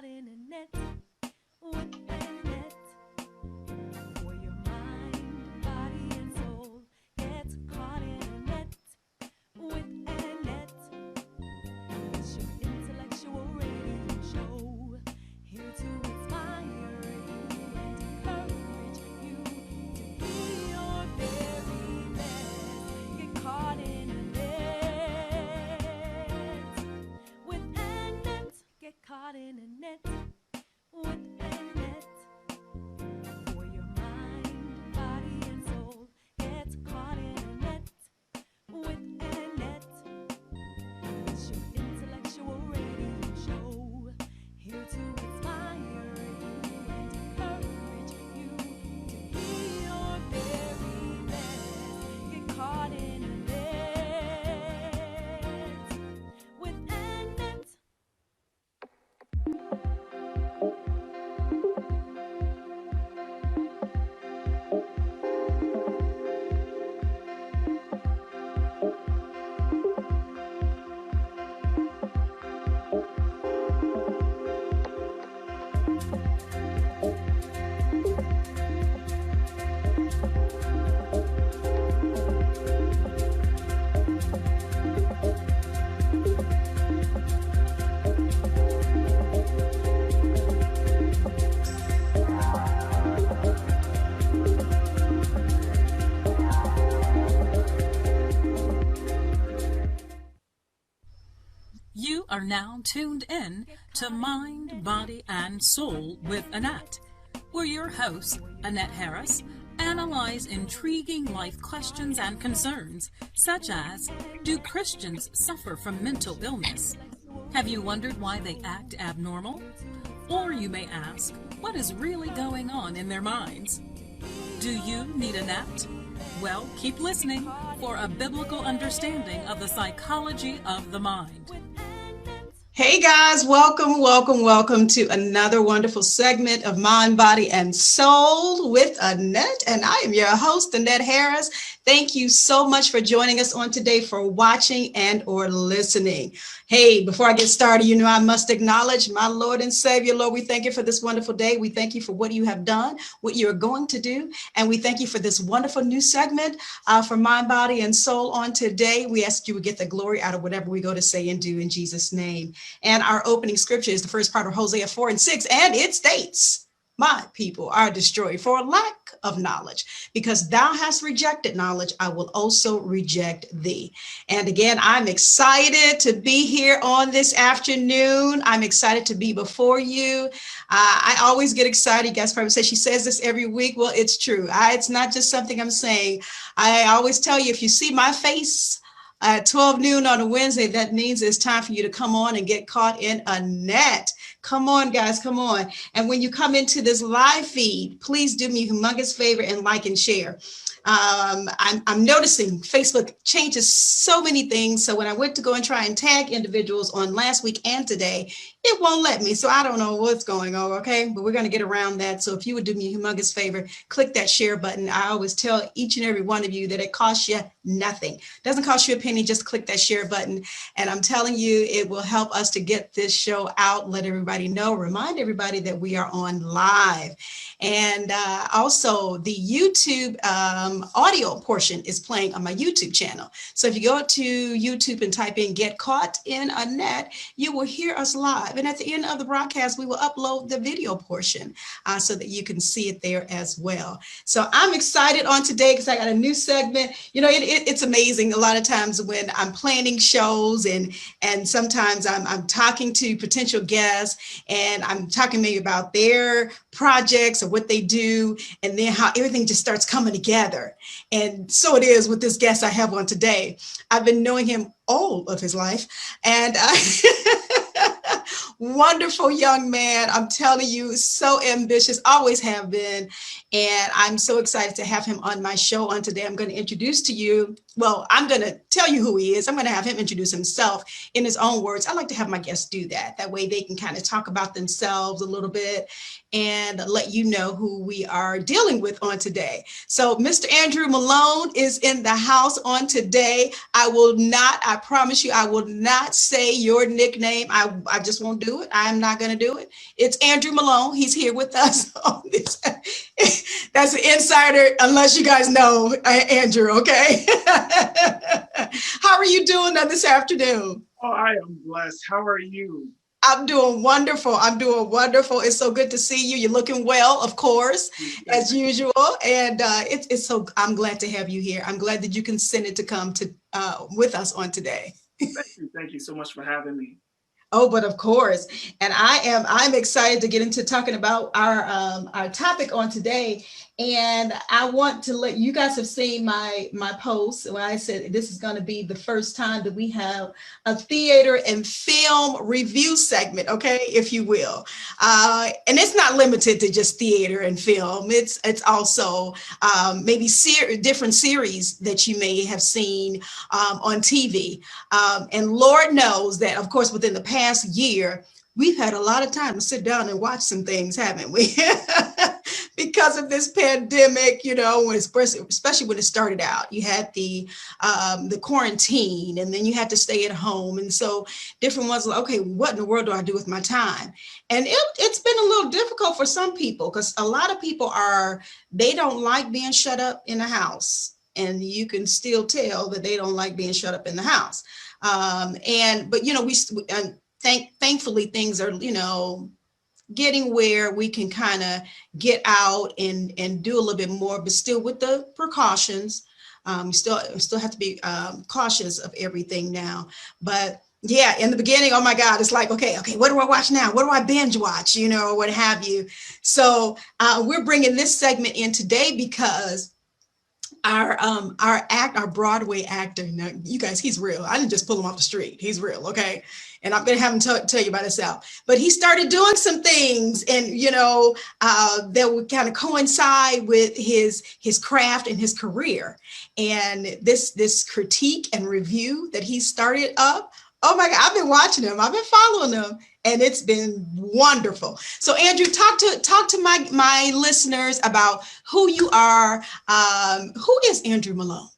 caught in a net with ANet. For your mind, body, and soul, get caught in a net with ANet. It's your intellectual radio show, here to inspire you and encourage you to be your very best. Get caught in a net with ANet. Get caught in a net with ANet. For your mind, body, and soul, get caught in a net with ANet. It's your intellectual radio show, here to inspire you and encourage you to be your very best. Get caught in a net with ANet. You are now tuned in to Mind, Body, and Soul with ANet, where your host, Annette Harris, analyze intriguing life questions and concerns, such as, do Christians suffer from mental illness? Have you wondered why they act abnormal? Or you may ask, what is really going on in their minds? Do you need ANet? Well, keep listening for a biblical understanding of the psychology of the mind. Hey guys, welcome to another wonderful segment of Mind, Body, and Soul with ANet. And I am your host, Annette Harris. Thank you so much for joining us on today, for watching and or listening. Hey, before I get started, I must acknowledge my Lord and Savior. Lord, we thank you for this wonderful day. We thank you for what you have done, what you are going to do. And we thank you for this wonderful new segment for Mind, Body, and Soul on today. We ask you to get the glory out of whatever we go to say and do in Jesus' name. And our opening scripture is the first part of Hosea 4:6, and it states, my people are destroyed for lack of knowledge. Because thou hast rejected knowledge, I will also reject thee. And again, I'm excited to be here on this afternoon. I'm excited to be before you. I always get excited. You guys probably say she says this every week. Well, it's true. It's not just something I'm saying. I always tell you, if you see my face at 12 noon on a Wednesday, that means it's time for you to come on and get caught in ANet. Come on, guys, come on. And when you come into this live feed, please do me a humongous favor and like and share. I'm noticing Facebook changes so many things. So when I went to go and try and tag individuals on last week and today, it won't let me. So I don't know what's going on. Okay. But we're going to get around that. So if you would do me a humongous favor, click that share button. I always tell each and every one of you that it costs you nothing. It doesn't cost you a penny. Just click that share button. And I'm telling you, it will help us to get this show out. Let everybody know, remind everybody that we are on live. And also the YouTube audio portion is playing on my YouTube channel. So if you go to YouTube and type in Get Caught in ANet, you will hear us live. And at the end of the broadcast, we will upload the video portion so that you can see it there as well. So I'm excited on today because I got a new segment. It's amazing a lot of times when I'm planning shows and sometimes I'm talking to potential guests and I'm talking maybe about their projects or what they do, and then how everything just starts coming together. And so it is with this guest I have on today. I've been knowing him all of his life, and wonderful young man. I'm telling you, so ambitious, always have been. And I'm so excited to have him on my show on today. I'm going to introduce to you, well, I'm going to tell you who he is. I'm going to have him introduce himself in his own words. I like to have my guests do that. That way they can kind of talk about themselves a little bit and let you know who we are dealing with on today. So Mr. Andrew Malone is in the house on today. I promise you, I will not say your nickname. I just won't do do it. I'm not going to do it. It's Andrew Malone. He's here with us on this. That's an insider, unless you guys know Andrew, okay? How are you doing this afternoon? Oh, I am blessed. How are you? I'm doing wonderful. I'm doing wonderful. It's so good to see you. You're looking well, of course, as usual. And it's so, I'm glad to have you here. I'm glad that you consented to come to with us on today. Thank you. Thank you so much for having me. Oh, but of course. And I'm excited to get into talking about our topic on today. And I want to let you guys have seen my post when I said this is going to be the first time that we have a theater and film review segment, okay, if you will. And it's not limited to just theater and film. It's also maybe different series that you may have seen on TV. And Lord knows that, of course, within the past year, we've had a lot of time to sit down and watch some things, haven't we? Because of this pandemic, you know, especially when it started out, you had the quarantine, and then you had to stay at home. And so different ones like, okay, what in the world do I do with my time? And it's been a little difficult for some people, because a lot of people they don't like being shut up in the house. And you can still tell that they don't like being shut up in the house. But, you know, thankfully things are, you know, getting where we can kind of get out and do a little bit more, but still with the precautions. We still have to be cautious of everything now. But yeah, in the beginning, oh my God, it's like, okay, what do I watch now? What do I binge watch? You know, or what have you. So we're bringing this segment in today because our Broadway actor, now you guys, he's real. I didn't just pull him off the street. He's real, okay? And I'm going to have him tell you about himself. But he started doing some things, and you know, that would kind of coincide with his craft and his career. And this critique and review that he started up, oh my God, I've been watching him. I've been following him, and it's been wonderful. So Andrew, talk to my listeners about who you are. Who is Andrew Malone?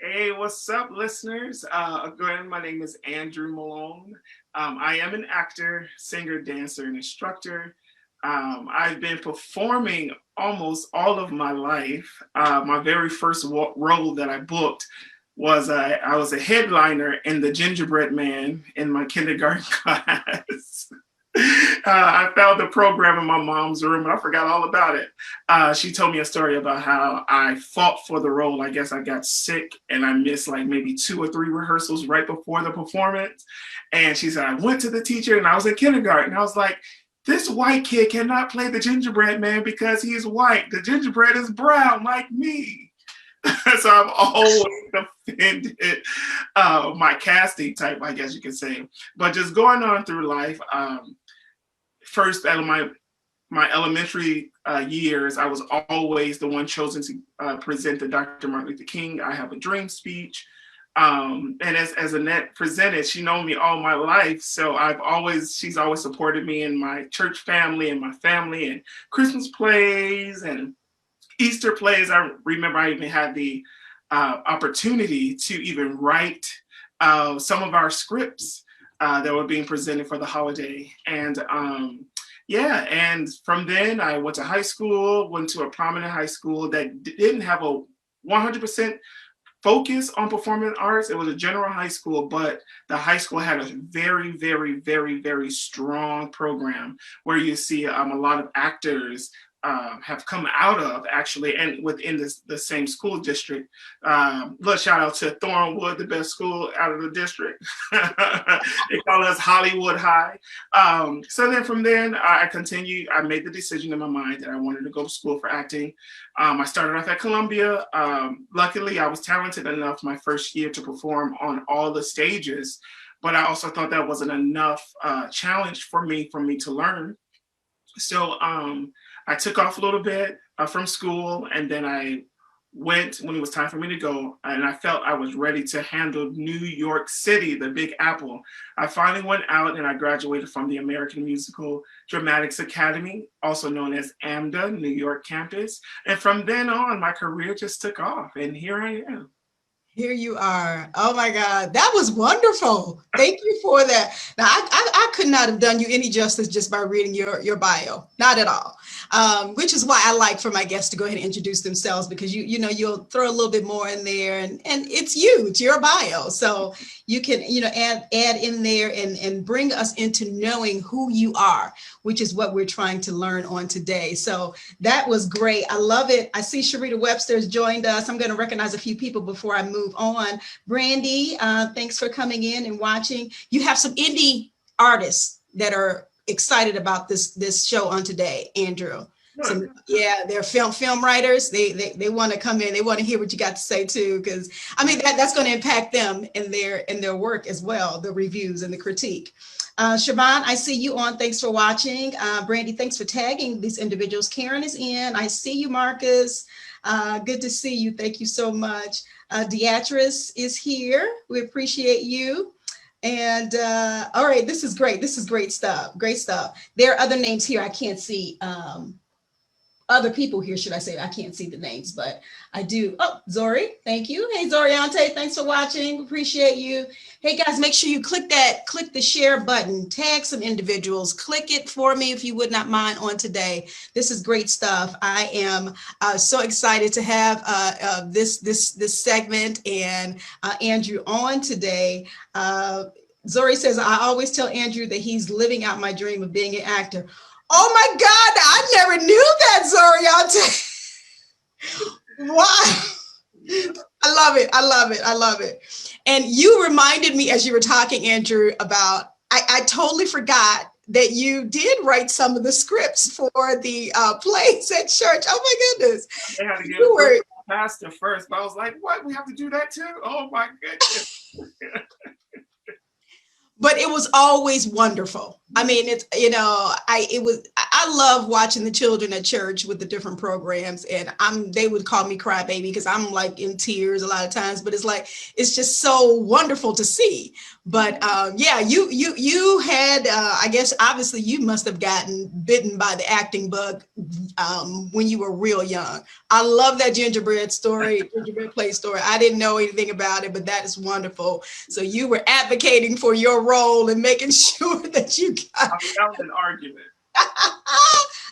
Hey, what's up, listeners? Again, my name is Andrew Malone. I am an actor, singer, dancer, and instructor. I've been performing almost all of my life. My very first role that I booked was I was a headliner in The Gingerbread Man in my kindergarten class. I found the program in my mom's room and I forgot all about it. She told me a story about how I fought for the role. I guess I got sick and I missed like maybe 2 or 3 rehearsals right before the performance. And she said, I went to the teacher and I was in kindergarten. I was like, this white kid cannot play the gingerbread man because he is white. The gingerbread is brown like me. So I'm always offended my casting type, I guess you could say. But just going on through life, first out of my elementary years, I was always the one chosen to present the Dr. Martin Luther King I Have a Dream speech. And as Annette presented, she known me all my life. So she's always supported me in my church family and my family and Christmas plays and Easter plays. I remember I even had the opportunity to even write some of our scripts that were being presented for the holiday. And and from then I went to high school, went to a prominent high school that didn't have a 100% focus on performing arts. It was a general high school, but the high school had a very, very, very, very strong program where you see a lot of actors have come out of, actually, and within the same school district. Little shout out to Thornwood, the best school out of the district. They call us Hollywood High. So then from then, I continued. I made the decision in my mind that I wanted to go to school for acting. I started off at Columbia. Luckily, I was talented enough my first year to perform on all the stages, but I also thought that wasn't enough challenge for me to learn. So I took off a little bit from school, and then I went when it was time for me to go, and I felt I was ready to handle New York City, the Big Apple. I finally went out and I graduated from the American Musical Dramatics Academy, also known as AMDA, New York campus. And from then on, my career just took off, and here I am. Here you are. Oh my God, that was wonderful. Thank you for that. Now, I could not have done you any justice just by reading your bio, not at all. Which is why I like for my guests to go ahead and introduce themselves because you know you'll throw a little bit more in there and it's your bio, so you can add in there and bring us into knowing who you are, which is what we're trying to learn on today. So that was great. I love it. I see Sharita Webster has joined us. I'm going to recognize a few people before I move on. Brandy, thanks for coming in and watching. You have some indie artists that are excited about this show on today, Andrew. They're film writers. They want to come in. They want to hear what you got to say too, because I mean that's going to impact them in their work as well, the reviews and the critique. Siobhan, I see you on. Thanks for watching. Brandy, thanks for tagging these individuals. Karen is in. I see you, Marcus. Good to see you. Thank you so much. Beatrice is here. We appreciate you. And all right, this is great. This is great stuff. Great stuff. There are other names here I can't see. Other people here, should I say. I can't see the names, but I do. Oh, Zori, thank you. Hey, Zoriante, thanks for watching. Appreciate you. Hey, guys, make sure you click the share button, tag some individuals, click it for me if you would not mind on today. This is great stuff. I am so excited to have this segment and Andrew on today. Zori says, I always tell Andrew that he's living out my dream of being an actor. Oh my God, I never knew that, Zoriante. Wow. I love it. I love it. I love it. And you reminded me as you were talking, Andrew, about, I totally forgot that you did write some of the scripts for the plays at church. Oh my goodness. They had to get a pastor first, but I was like, what? We have to do that too? Oh my goodness. But it was always wonderful. I mean, I love watching the children at church with the different programs, and they would call me crybaby because I'm like in tears a lot of times, but it's just so wonderful to see. But yeah, you had, I guess, obviously you must have gotten bitten by the acting bug when you were real young. I love that gingerbread play story. I didn't know anything about it, but that is wonderful. So you were advocating for your role and making sure that you got. I found an argument.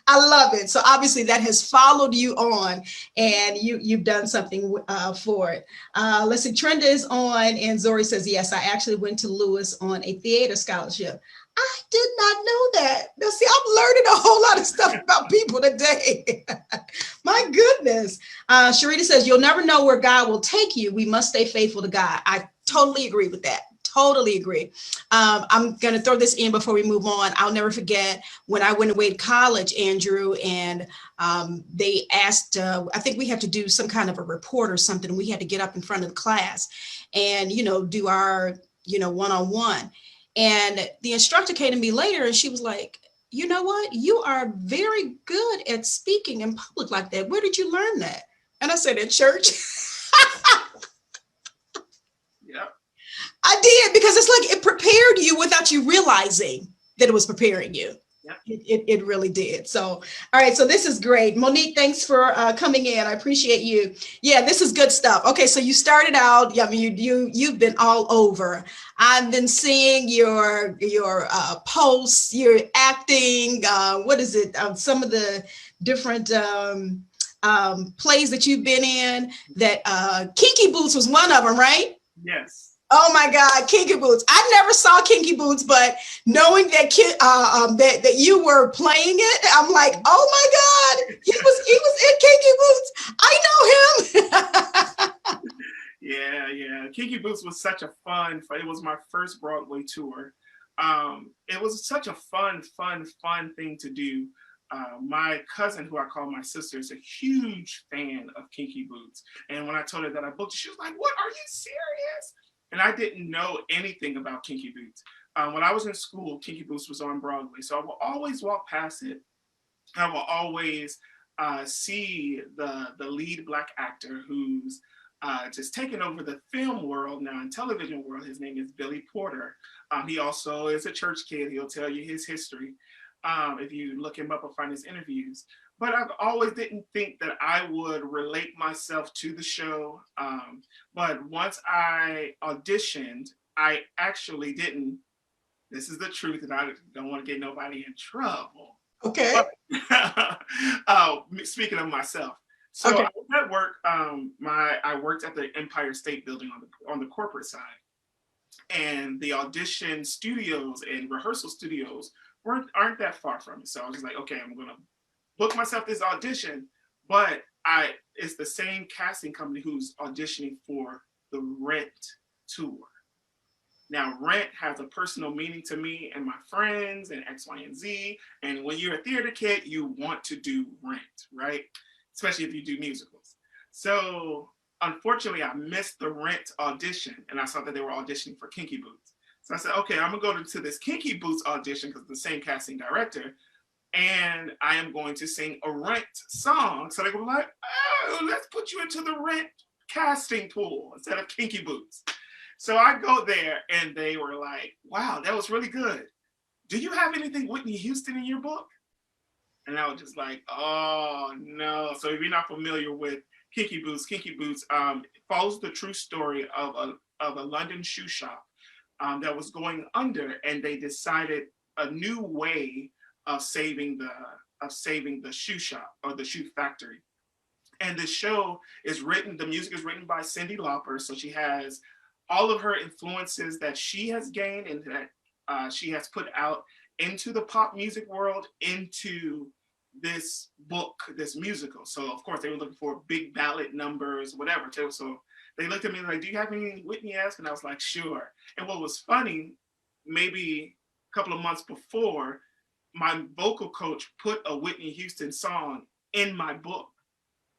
I love it. So obviously that has followed you on, and you've done something for it. Let's see, Trenda is on, and Zori says, yes, I actually went to Lewis on a theater scholarship. I did not know that. Now, see, I'm learning a whole lot of stuff about people today. My goodness. Sharita says, you'll never know where God will take you. We must stay faithful to God. I totally agree with that. Totally agree. I'm going to throw this in before we move on. I'll never forget when I went away to college, Andrew, and they asked, I think we had to do some kind of a report or something. We had to get up in front of the class and, do our, one-on-one. And the instructor came to me later and she was like, you know what? You are very good at speaking in public like that. Where did you learn that? And I said, at church. Yeah. I did, because it's like it prepared you without you realizing that it was preparing you. Yep. It really did. So, all right. So this is great. Monique, thanks for coming in. I appreciate you. Yeah, this is good stuff. Okay. So you started out, I mean, you've been all over. I've been seeing your posts, your acting, what is it? Some of the different plays that you've been in, that Kinky Boots was one of them, right? Yes. Oh my God, Kinky Boots. I never saw Kinky Boots, but knowing that that you were playing it, I'm like, oh my God, he was in Kinky Boots. I know him. Yeah. Kinky Boots was such a it was my first Broadway tour. It was such a fun thing to do. My cousin, who I call my sister, is a huge fan of Kinky Boots. And when I told her that I booked it, she was like, what, are you serious? And I didn't know anything about Kinky Boots. When I was in school, Kinky Boots was on Broadway. So I will always walk past it. I will always see the lead Black actor who's just taken over the film world now and television world. His name is Billy Porter. He also is a church kid. He'll tell you his history. if you look him up or find his interviews. But I've always didn't think that I would relate myself to the show. But once I auditioned, I actually didn't. This is the truth, and I don't want to get nobody in trouble. Okay. Speaking of myself. So Okay. I was at work. I worked at the Empire State Building on the corporate side. And the audition studios and rehearsal studios aren't that far from it. So I was just like, okay, I'm gonna book myself this audition, but it's the same casting company who's auditioning for the Rent tour. Now, Rent has a personal meaning to me and my friends and X, Y, and Z. And when you're a theater kid, you want to do Rent, right? Especially if you do musicals. So unfortunately, I missed the Rent audition, and I saw that they were auditioning for Kinky Boots. So I said, okay, I'm gonna go to this Kinky Boots audition because it's the same casting director, and I am going to sing a Rent song. So they were like, oh, let's put you into the Rent casting pool instead of Kinky Boots. So I go there, and they were like, wow, that was really good. Do you have anything Whitney Houston in your book? And I was just like, oh, no. So if you're not familiar with Kinky Boots follows the true story of a London shoe shop that was going under, and they decided a new way of saving the shoe shop or the shoe factory. And the show the music is written by Cyndi Lauper, so she has all of her influences that she has gained and that she has put out into the pop music world into this book, this musical. So of course they were looking for big ballad numbers, whatever. So they looked at me like, do you have any Whitney-esque? And I was like, sure. And what was funny, maybe a couple of months before, my vocal coach put a Whitney Houston song in my book.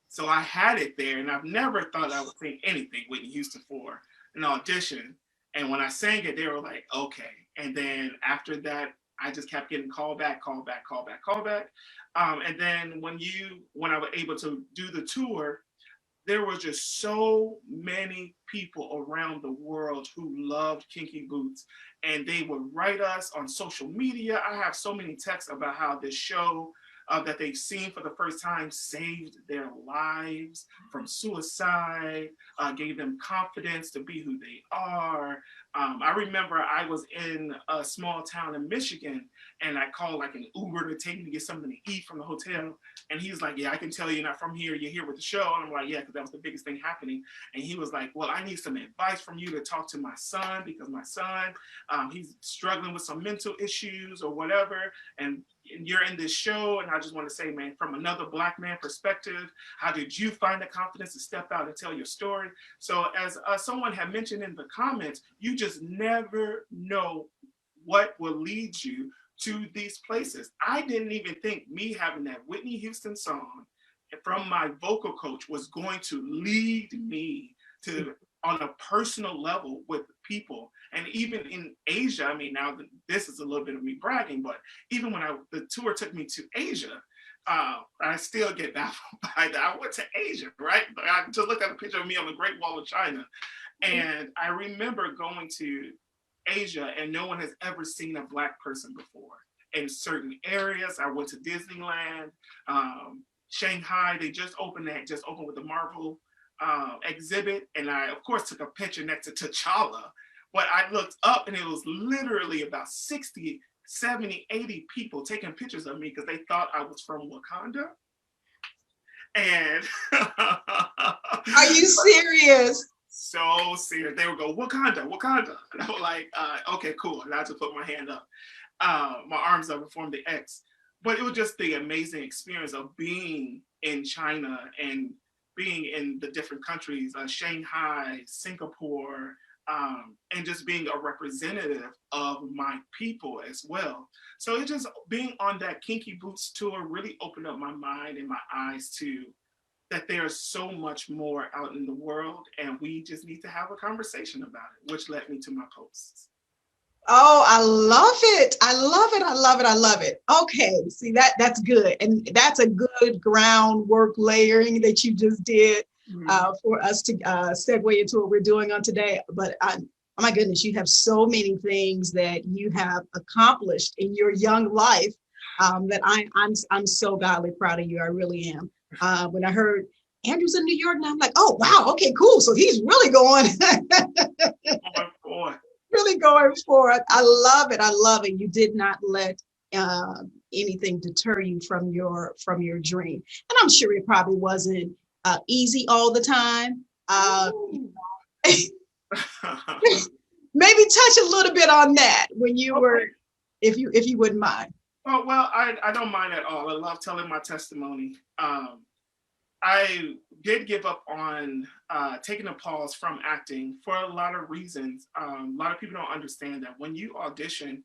So I had it there, and I've never thought I would sing anything Whitney Houston for an audition. And when I sang it, they were like, okay. And then after that, I just kept getting call back. And then when I was able to do the tour, there were just so many people around the world who loved Kinky Boots, and they would write us on social media. I have so many texts about how this show that they've seen for the first time saved their lives from suicide, gave them confidence to be who they are. I remember I was in a small town in Michigan, and I called like an Uber to take me to get something to eat from the hotel. And he was like, yeah, I can tell you're not from here. You're here with the show. And I'm like, yeah, because that was the biggest thing happening. And he was like, well, I need some advice from you to talk to my son, because my son, he's struggling with some mental issues or whatever. And you're in this show, and I just want to say, man, from another Black man perspective, how did you find the confidence to step out and tell your story? So as someone had mentioned in the comments, you just never know what will lead you to these places. I didn't even think me having that Whitney Houston song from my vocal coach was going to lead me to on a personal level with people. And even in Asia, I mean, now this is a little bit of me bragging, but even when the tour took me to Asia, I still get baffled by that. I went to Asia, right? I just looked at a picture of me on the Great Wall of China. And I remember going to Asia, and no one has ever seen a Black person before. In certain areas, I went to Disneyland, Shanghai, they just opened with the Marvel exhibit, and I of course took a picture next to T'Challa, but I looked up and it was literally about 60, 70, 80 people taking pictures of me because they thought I was from Wakanda. And are you serious? So serious. They would go, Wakanda. And I was like, okay, cool. And I just put my hand up, my arms up and formed the X. But it was just the amazing experience of being in China and being in the different countries, Shanghai, Singapore, and just being a representative of my people as well. So it just being on that Kinky Boots tour really opened up my mind and my eyes to that there's so much more out in the world, and we just need to have a conversation about it, which led me to my posts. Oh, I love it. I love it. Okay, see, that's good. And that's a good groundwork layering that you just did for us to segue into what we're doing on today. But oh my goodness, you have so many things that you have accomplished in your young life that I'm so godly proud of you. I really am. When I heard Andrew's in New York, and I'm like, oh wow, okay, cool. So he's really going, really going for it. I love it. I love it. You did not let anything deter you from your dream, and I'm sure it probably wasn't easy all the time. Maybe touch a little bit on that when you were, if you wouldn't mind. Oh, well, I don't mind at all. I love telling my testimony. I did give up on taking a pause from acting for a lot of reasons. A lot of people don't understand that when you audition,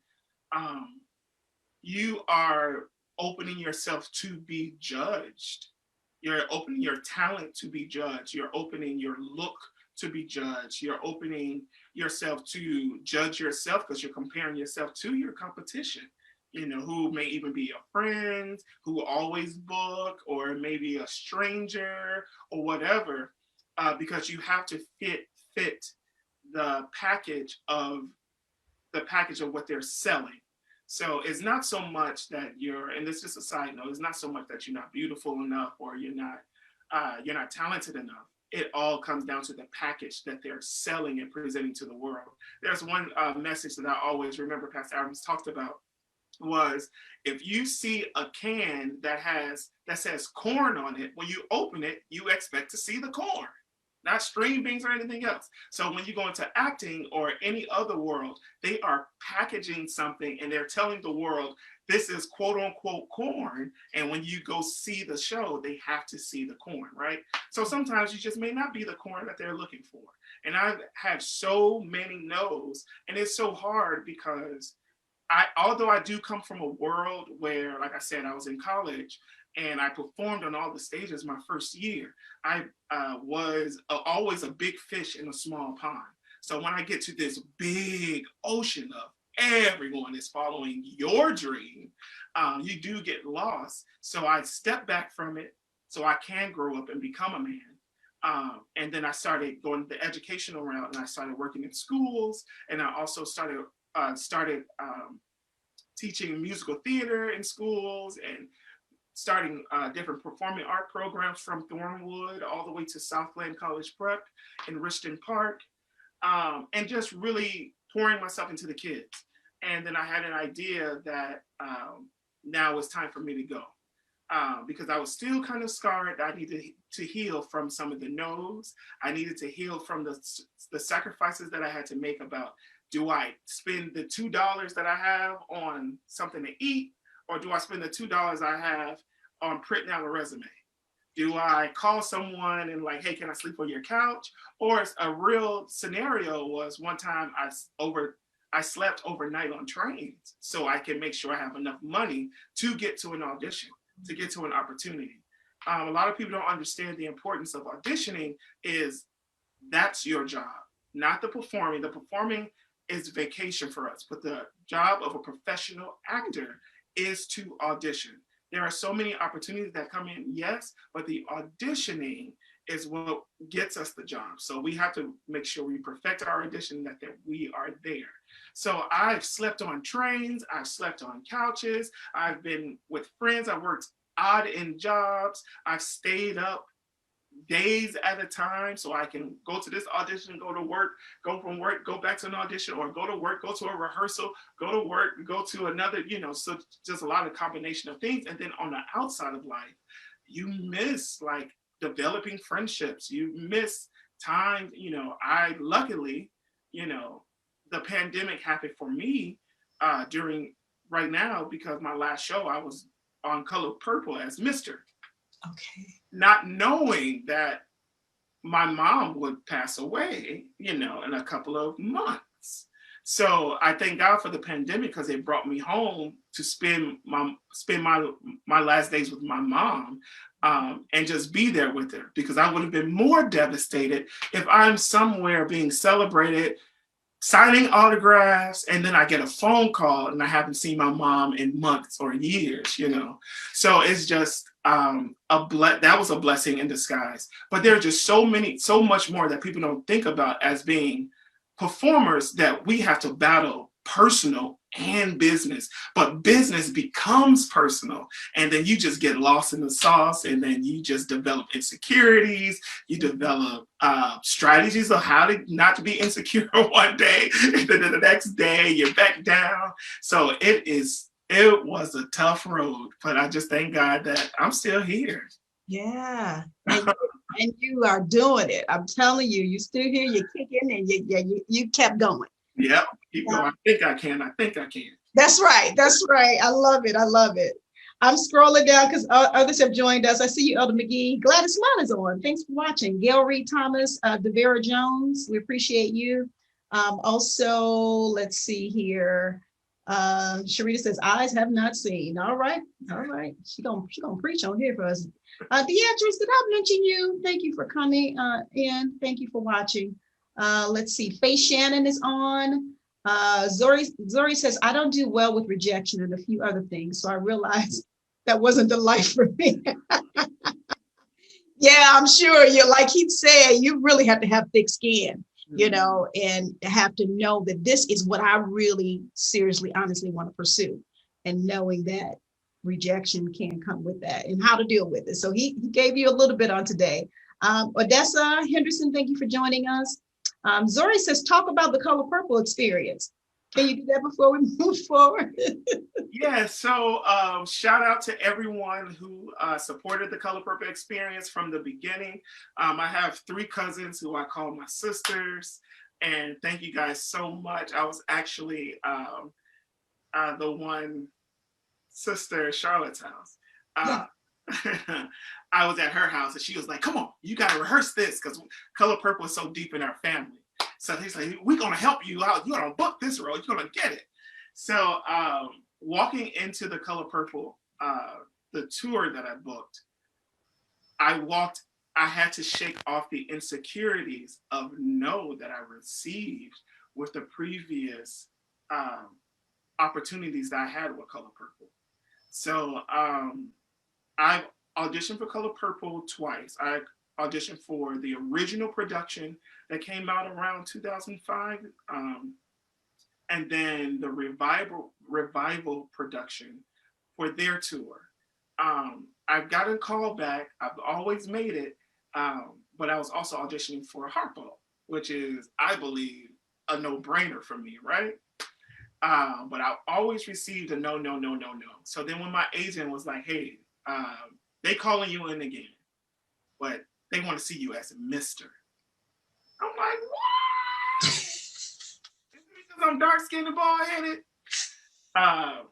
you are opening yourself to be judged. You're opening your talent to be judged. You're opening your look to be judged. You're opening yourself to judge yourself because you're comparing yourself to your competition, who may even be a friend, who always book, or maybe a stranger or whatever, because you have to fit the package of what they're selling. So it's not so much that and this is just a side note, it's not so much that you're not beautiful enough or you're not talented enough. It all comes down to the package that they're selling and presenting to the world. There's one message that I always remember Pastor Adams talked about was, if you see a can that says corn on it, when you open it, you expect to see the corn, not string beans or anything else. So when you go into acting or any other world, they are packaging something and they're telling the world, this is quote unquote corn. And when you go see the show, they have to see the corn, right? So sometimes you just may not be the corn that they're looking for. And I've had so many no's, and it's so hard because although I do come from a world where, like I said, I was in college and I performed on all the stages my first year, I was always a big fish in a small pond. So when I get to this big ocean of everyone is following your dream, you do get lost. So I stepped back from it so I can grow up and become a man. And then I started going the educational route, and I started working in schools, and I also started teaching musical theater in schools and starting different performing art programs from Thornwood all the way to Southland College Prep in Richton Park, and just really pouring myself into the kids. And then I had an idea that now it's time for me to go. Because I was still kind of scarred. I needed to heal from some of the no's. I needed to heal from the sacrifices that I had to make about, do I spend the $2 that I have on something to eat, or do I spend the $2 I have on printing out a resume? Do I call someone and like, hey, can I sleep on your couch? Or a real scenario was one time I slept overnight on trains so I can make sure I have enough money to get to an audition, to get to an opportunity. A lot of people don't understand the importance of auditioning. Is that's your job, not the performing. The performing is vacation for us, but the job of a professional actor is to audition. There are so many opportunities that come in, yes, but the auditioning is what gets us the job. So we have to make sure we perfect our audition, that we are there. So I've slept on trains, I've slept on couches, I've been with friends, I've worked odd end jobs, I've stayed up days at a time so I can go to this audition, go to work, go from work, go back to an audition, or go to work, go to a rehearsal, go to work, go to another, so just a lot of combination of things. And then on the outside of life, you miss like developing friendships, you miss time. I luckily, the pandemic happened for me during right now, because my last show I was on Color Purple as Mr. Okay. Not knowing that my mom would pass away, in a couple of months. So I thank God for the pandemic, because it brought me home to spend my last days with my mom, and just be there with her, because I would have been more devastated if I'm somewhere being celebrated, signing autographs, and then I get a phone call and I haven't seen my mom in months or years, So it's just that was a blessing in disguise. But there are just so much more that people don't think about as being performers, that we have to battle personal and business, but business becomes personal, and then you just get lost in the sauce, and then you just develop insecurities. You develop strategies of how to not to be insecure one day, and then the next day you're back down. So it was a tough road, but I just thank God that I'm still here. Yeah. And you are doing it. I'm telling you, you're still here, you're kicking, and you kept going. Yep, keep going. I think I can. That's right. That's right. I love it. I love it. I'm scrolling down because others have joined us. I see you, Elder McGee. Gladys Smile is on. Thanks for watching. Gail Reed Thomas, Devera Jones. We appreciate you. Also, let's see here. Sharita says, eyes have not seen. All right. All right. She gonna preach on here for us. Beatrice, did I mention you? Thank you for coming in. Thank you for watching. Let's see. Faye Shannon is on. Zori says, I don't do well with rejection and a few other things. So I realized that wasn't the life for me. Yeah, I'm sure you're like he said, you really have to have thick skin, you know, and have to know that this is what I really seriously, honestly want to pursue, and knowing that rejection can come with that and how to deal with it. So he gave you a little bit on today. Odessa Henderson, thank you for joining us. Zori says, talk about the Color Purple experience. Can you do that before we move forward? Yeah, so shout out to everyone who supported the Color Purple experience from the beginning. I have 3 cousins who I call my sisters, and thank you guys so much. I was actually the one sister, Charlotte's house. Yeah. I was at her house and she was like, come on, you got to rehearse this because Color Purple is so deep in our family. So he's like, we're going to help you out. You're going to book this role. You're going to get it. So walking into the Color Purple, the tour that I booked, I had to shake off the insecurities of no that I received with the previous opportunities that I had with Color Purple. So I've auditioned for Color Purple twice. I auditioned for the original production that came out around 2005, and then the revival production for their tour. I've gotten a call back. I've always made it, but I was also auditioning for Harpo, which is, I believe, a no-brainer for me, right? But I always received a no. So then when my agent was like, hey, they calling you in again, but they want to see you as a Mr. I'm like, what? Is it because I'm dark-skinned and bald-headed? I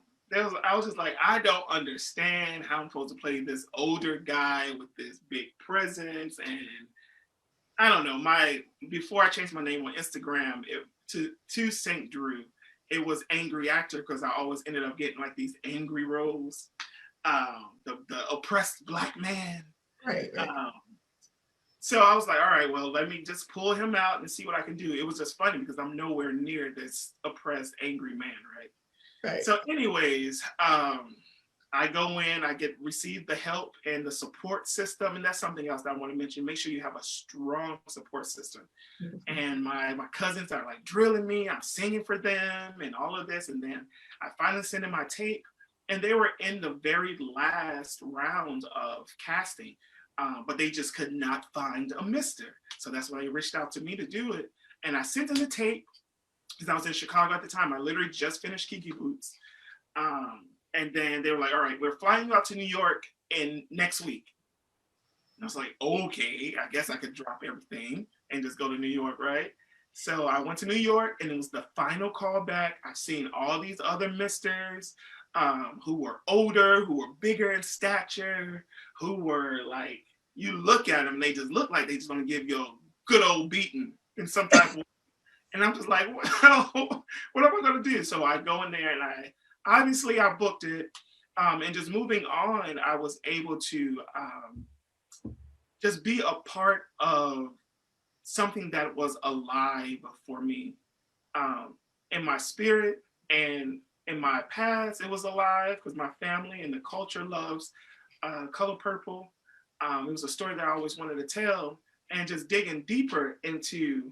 was just like, I don't understand how I'm supposed to play this older guy with this big presence. And I don't know, before I changed my name on Instagram to St. Drew, it was angry actor because I always ended up getting like these angry roles. The oppressed Black man. Right. So I was like, all right, well, let me just pull him out and see what I can do. It was just funny because I'm nowhere near this oppressed, angry man, right? Right. So anyways, I go in, receive the help and the support system. And that's something else that I want to mention. Make sure you have a strong support system. Mm-hmm. And my cousins are like drilling me. I'm singing for them and all of this. And then I finally send in my tape. And they were in the very last round of casting, but they just could not find a Mr. So that's why they reached out to me to do it. And I sent them the tape because I was in Chicago at the time. I literally just finished Kiki Boots. And then they were like, all right, we're flying you out to New York next week. And I was like, okay, I guess I could drop everything and just go to New York, right? So I went to New York and it was the final call back. I've seen all these other Misters. Who were older, who were bigger in stature, who were like, you look at them, they just look like they just want to give you a good old beating in some type of way. And I'm just like, well, what am I going to do? So I go in there and I booked it. And just moving on, I was able to just be a part of something that was alive for me in my spirit and in my past. It was alive because my family and the culture loves Color Purple. It was a story that I always wanted to tell, and just digging deeper into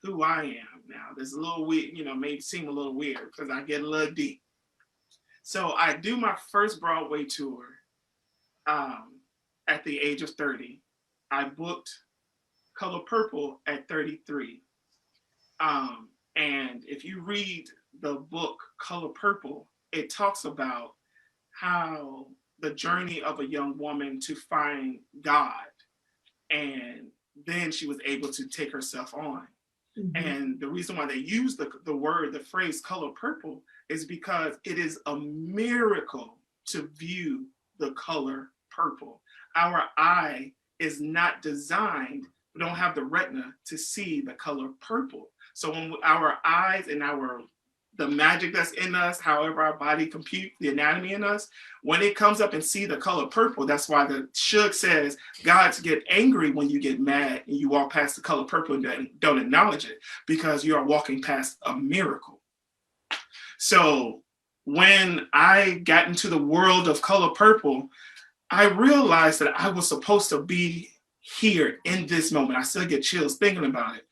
who I am now. This is a little weird, may seem a little weird because I get a little deep. So I do my first Broadway tour at the age of 30. I booked Color Purple at 33. And if you read the book Color Purple, it talks about how the journey of a young woman to find God, and then she was able to take herself on. Mm-hmm. And the reason why they use the phrase color purple is because it is a miracle to view the color purple. Our eye is not designed, we don't have the retina to see the color purple. So when our eyes and the magic that's in us, however our body computes the anatomy in us, when it comes up and see the color purple, that's why the Shug says gods get angry when you get mad and you walk past the color purple and don't acknowledge it, because you are walking past a miracle. So when I got into the world of color purple, I realized that I was supposed to be here in this moment. I still get chills thinking about it.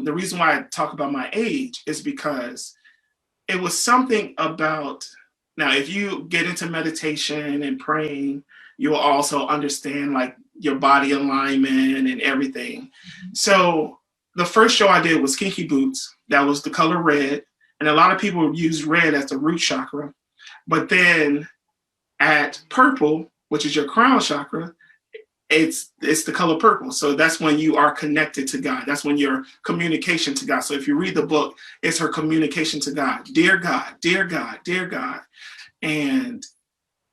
The reason why I talk about my age is because it was something about, now if you get into meditation and praying, you'll also understand like your body alignment and everything. Mm-hmm. So the first show I did was Kinky Boots. That was the color red. And a lot of people use red as the root chakra. But then at purple, which is your crown chakra, it's the color purple. So that's when you are connected to God. That's when your communication to God. So if you read the book, it's her communication to God. Dear God, dear God, dear God. And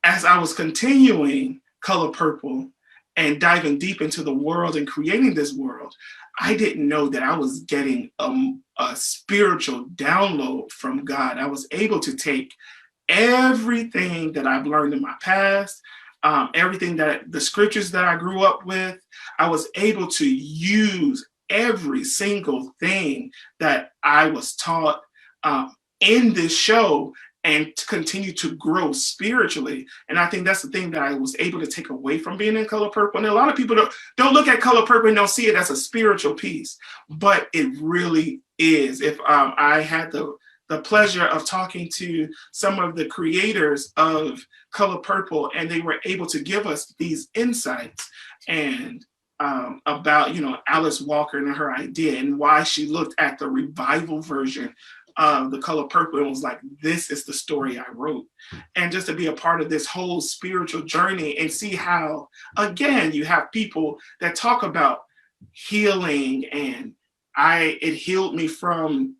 as I was continuing color purple and diving deep into the world and creating this world, I didn't know that I was getting a spiritual download from God. I was able to take everything that I've learned in my past, everything that the scriptures that I grew up with, I was able to use every single thing that I was taught in this show and to continue to grow spiritually. And I think that's the thing that I was able to take away from being in color purple. And a lot of people don't look at color purple and don't see it as a spiritual piece, but it really is. If I had the pleasure of talking to some of the creators of Color Purple, and they were able to give us these insights and about, Alice Walker and her idea and why she looked at the revival version of the Color Purple and was like, this is the story I wrote. And just to be a part of this whole spiritual journey and see how, again, you have people that talk about healing, and it healed me from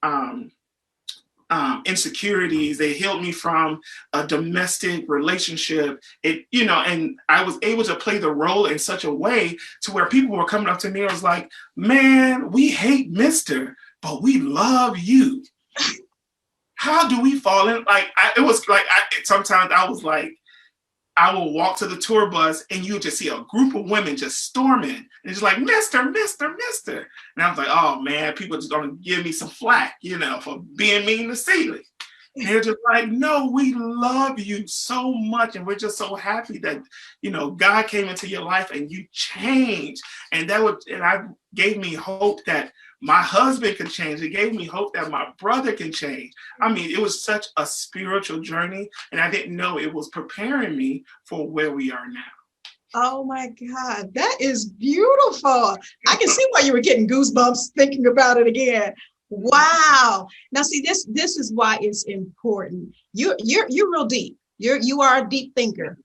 insecurities. They healed me from a domestic relationship. And I was able to play the role in such a way to where people were coming up to me and was like, man, we hate Mister, but we love you. How do we fall in? Sometimes I was like, I will walk to the tour bus and you just see a group of women just storming and it's like, Mister, Mister, Mister. And I was like, oh man, people are just gonna give me some flack, for being mean to Celie. And they're just like, no, we love you so much. And we're just so happy that, God came into your life and you changed. And that gave me hope that my husband can change. It gave me hope that my brother can change. I mean, it was such a spiritual journey, and I didn't know it was preparing me for where we are now. Oh my God, that is beautiful. I can see why you were getting goosebumps thinking about it again. Wow. Now, see, this is why it's important. You're real deep. You are a deep thinker.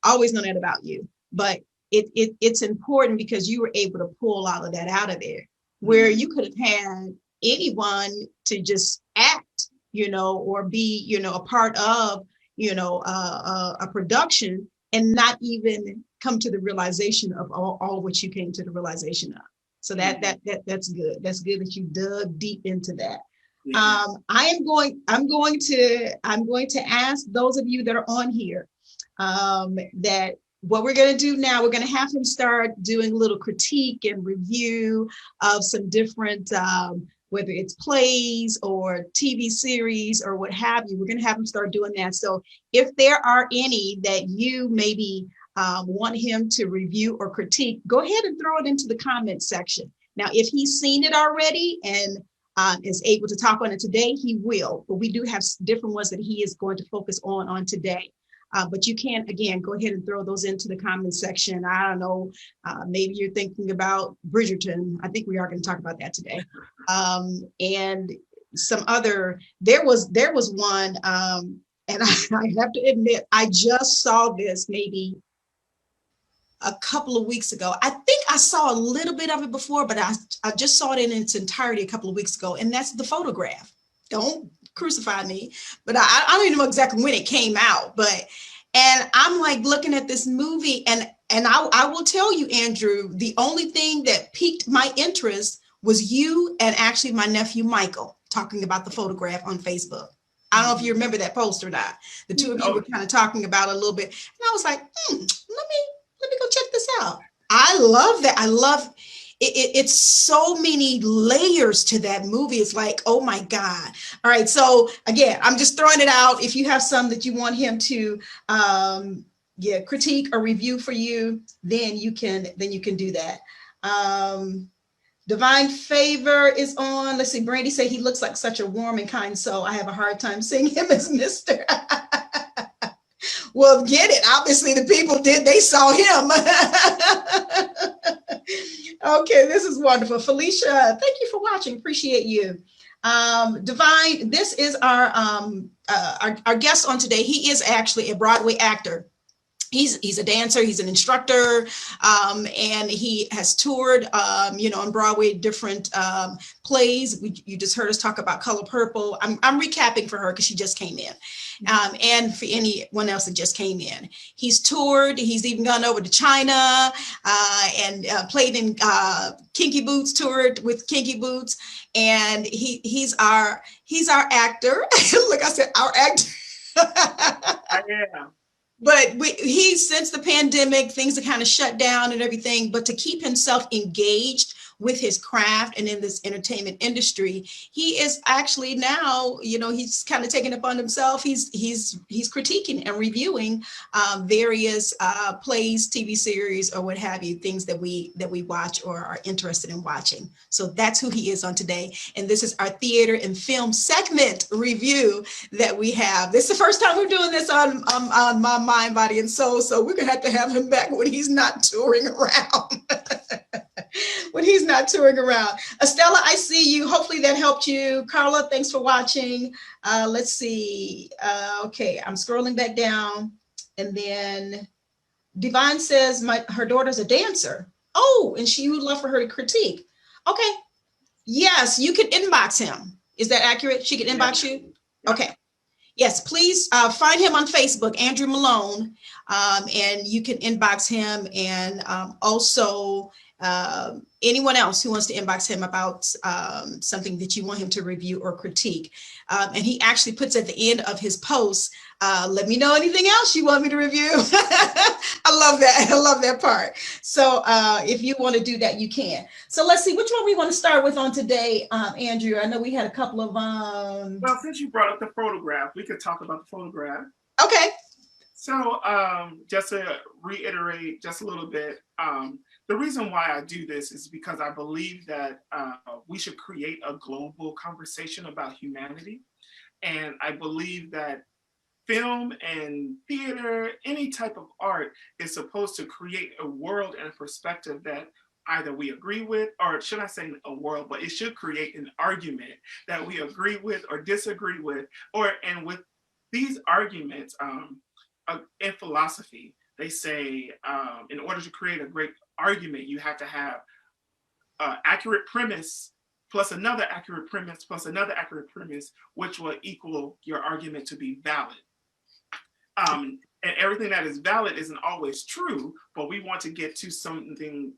Always know that about you. But it's important because you were able to pull all of that out of there, where you could have had anyone to just act, or be, a part of, a production and not even come to the realization of all what you came to the realization of. So that's good. That's good that you dug deep into that. Yeah. I'm going to ask those of you that are on here that what we're going to do now, we're going to have him start doing a little critique and review of some different, whether it's plays or TV series or what have you. We're going to have him start doing that. So if there are any that you maybe want him to review or critique, go ahead and throw it into the comment section. Now, if he's seen it already and is able to talk on it today, he will. But we do have different ones that he is going to focus on today. But you can, again, go ahead and throw those into the comment section. I don't know, maybe you're thinking about Bridgerton. I think we are going to talk about that today. And some other, there was one, and I have to admit, I just saw this maybe a couple of weeks ago. I think I saw a little bit of it before, but I just saw it in its entirety a couple of weeks ago, and that's The Photograph. Don't crucify me, but I don't even know exactly when it came out, and I'm like looking at this movie, and I will tell you, Andrew, the only thing that piqued my interest was you and actually my nephew Michael talking about The Photograph on Facebook. I don't know if you remember that post or not. The two of you were kind of talking about it a little bit, and I was like, let me go check this out. I love that. I love it. It's so many layers to that movie. It's like, oh my God. All right. So again, I'm just throwing it out. If you have some that you want him to critique or review for you, then you can do that. Divine Favor is on. Let's see. Brandy said he looks like such a warm and kind soul. I have a hard time seeing him as Mr. Well, get it. Obviously, the people did. They saw him. Okay, this is wonderful. Felicia, thank you for watching. Appreciate you. Divine, this is our guest on today. He is actually a Broadway actor. He's a dancer, he's an instructor, and he has toured, on Broadway, different plays. You just heard us talk about Color Purple. I'm recapping for her because she just came in, and for anyone else that just came in. He's toured. He's even gone over to China and played in Kinky Boots, toured with Kinky Boots, and he's our actor. Like I said, our actor. Yeah. But since the pandemic, things are kind of shut down and everything, but to keep himself engaged with his craft and in this entertainment industry, he is actually now, he's kind of taking it upon himself. He's critiquing and reviewing various plays, TV series, or what have you, things that we watch or are interested in watching. So that's who he is on today. And this is our theater and film segment review that we have. This is the first time we're doing this on My Mind, Body, and Soul. So we're going to have him back when he's not touring around. When he's not touring around. Estella, I see you. Hopefully that helped you. Carla, thanks for watching. Let's see. Okay, I'm scrolling back down. And then Divine says her daughter's a dancer. Oh, and she would love for her to critique. Okay. Yes, you can inbox him. Is that accurate? She can inbox you? Okay. Yes, please find him on Facebook, Andrew Malone, and you can inbox him, and also anyone else who wants to inbox him about something that you want him to review or critique. And he actually puts at the end of his post, let me know anything else you want me to review. I love that. I love that part. So if you want to do that, you can. So let's see, which one we want to start with on today, Andrew? I know we had a couple of... Well, since you brought up The Photograph, we could talk about The Photograph. Okay. So just to reiterate just a little bit, the reason why I do this is because I believe that we should create a global conversation about humanity. And I believe that film and theater, any type of art, is supposed to create a world and a perspective that either we agree with, or should I say a world, but it should create an argument that we agree with or disagree with, and with these arguments in philosophy, they say in order to create a great argument, you have to have accurate premise plus another accurate premise plus another accurate premise, which will equal your argument to be valid. And everything that is valid isn't always true, but we want to get to something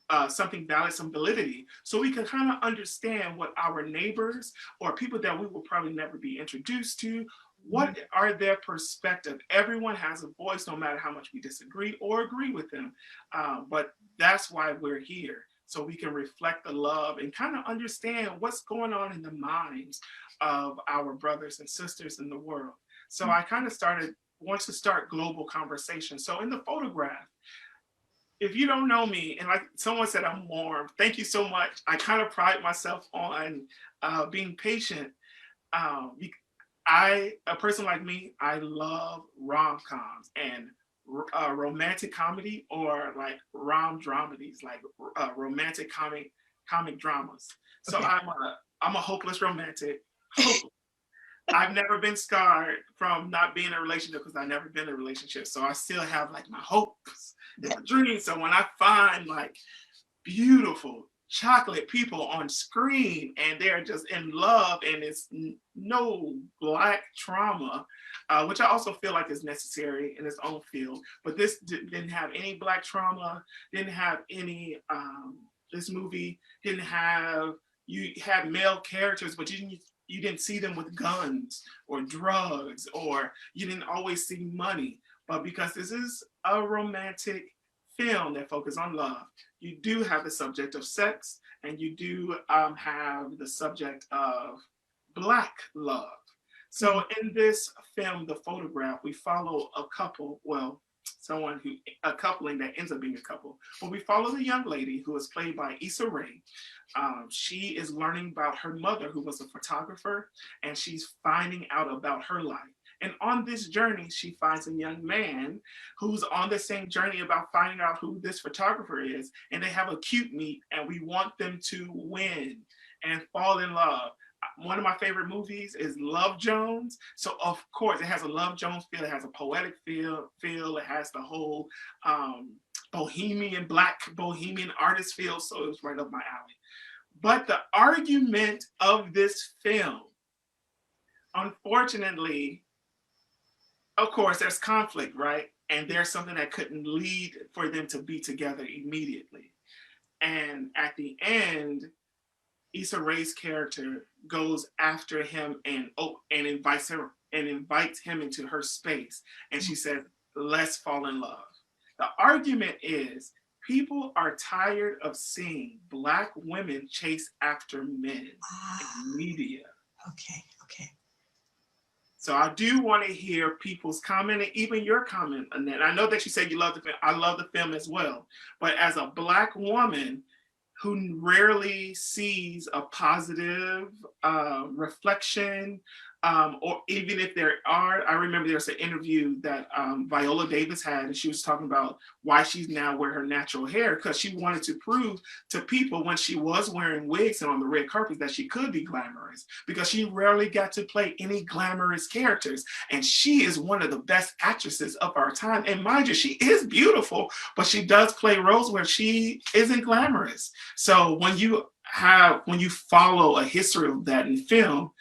valid, some validity, so we can kind of understand what our neighbors or people that we will probably never be introduced to, what are their perspective. Everyone has a voice, no matter how much we disagree or agree with them. But that's why we're here, so we can reflect the love and kind of understand what's going on in the minds of our brothers and sisters in the world. So I kind of want to start global conversation. So in The Photograph, if you don't know me, and like someone said, I'm warm. Thank you so much. I kind of pride myself on being patient. A person like me, I love rom-coms and romantic comedy, or like rom-dramedies, like romantic comic dramas. So Okay. I'm a hopeless romantic. I've never been scarred from not being in a relationship because I've never been in a relationship. So I still have like my hopes and my dreams. So when I find like beautiful chocolate people on screen and they're just in love and it's no Black trauma, which I also feel like is necessary in its own field. But this didn't have any Black trauma, didn't have any, this movie didn't have, you had male characters, but you didn't see them with guns or drugs, or you didn't always see money. But because this is a romantic film that focuses on love, you do have the subject of sex, and you do have the subject of Black love. So in this film, The Photograph, we follow a couple, well, a coupling that ends up being a couple. Well, we follow the young lady who is played by Issa Rae. She is learning about her mother, who was a photographer, and she's finding out about her life. And on this journey, she finds a young man who's on the same journey about finding out who this photographer is. And they have a cute meet, and we want them to win and fall in love. One of my favorite movies is Love Jones. So of course it has a Love Jones feel. It has a poetic feel. It has the whole Black bohemian artist feel. So it was right up my alley. But the argument of this film, unfortunately, of course, there's conflict, right? And there's something that couldn't lead for them to be together immediately. And at the end, Issa Rae's character goes after him and invites him into her space. And she said, let's fall in love. The argument is people are tired of seeing Black women chase after men in media. Okay. So I do want to hear people's comment, and even your comment, Annette. I know that you said you love the film. I love the film as well. But as a Black woman who rarely sees a positive reflection, or even if there are, I remember there's an interview that Viola Davis had, and she was talking about why she's now wearing her natural hair, because she wanted to prove to people when she was wearing wigs and on the red carpet that she could be glamorous, because she rarely got to play any glamorous characters. And she is one of the best actresses of our time. And mind you, she is beautiful, but she does play roles where she isn't glamorous. So when you follow a history of that in film,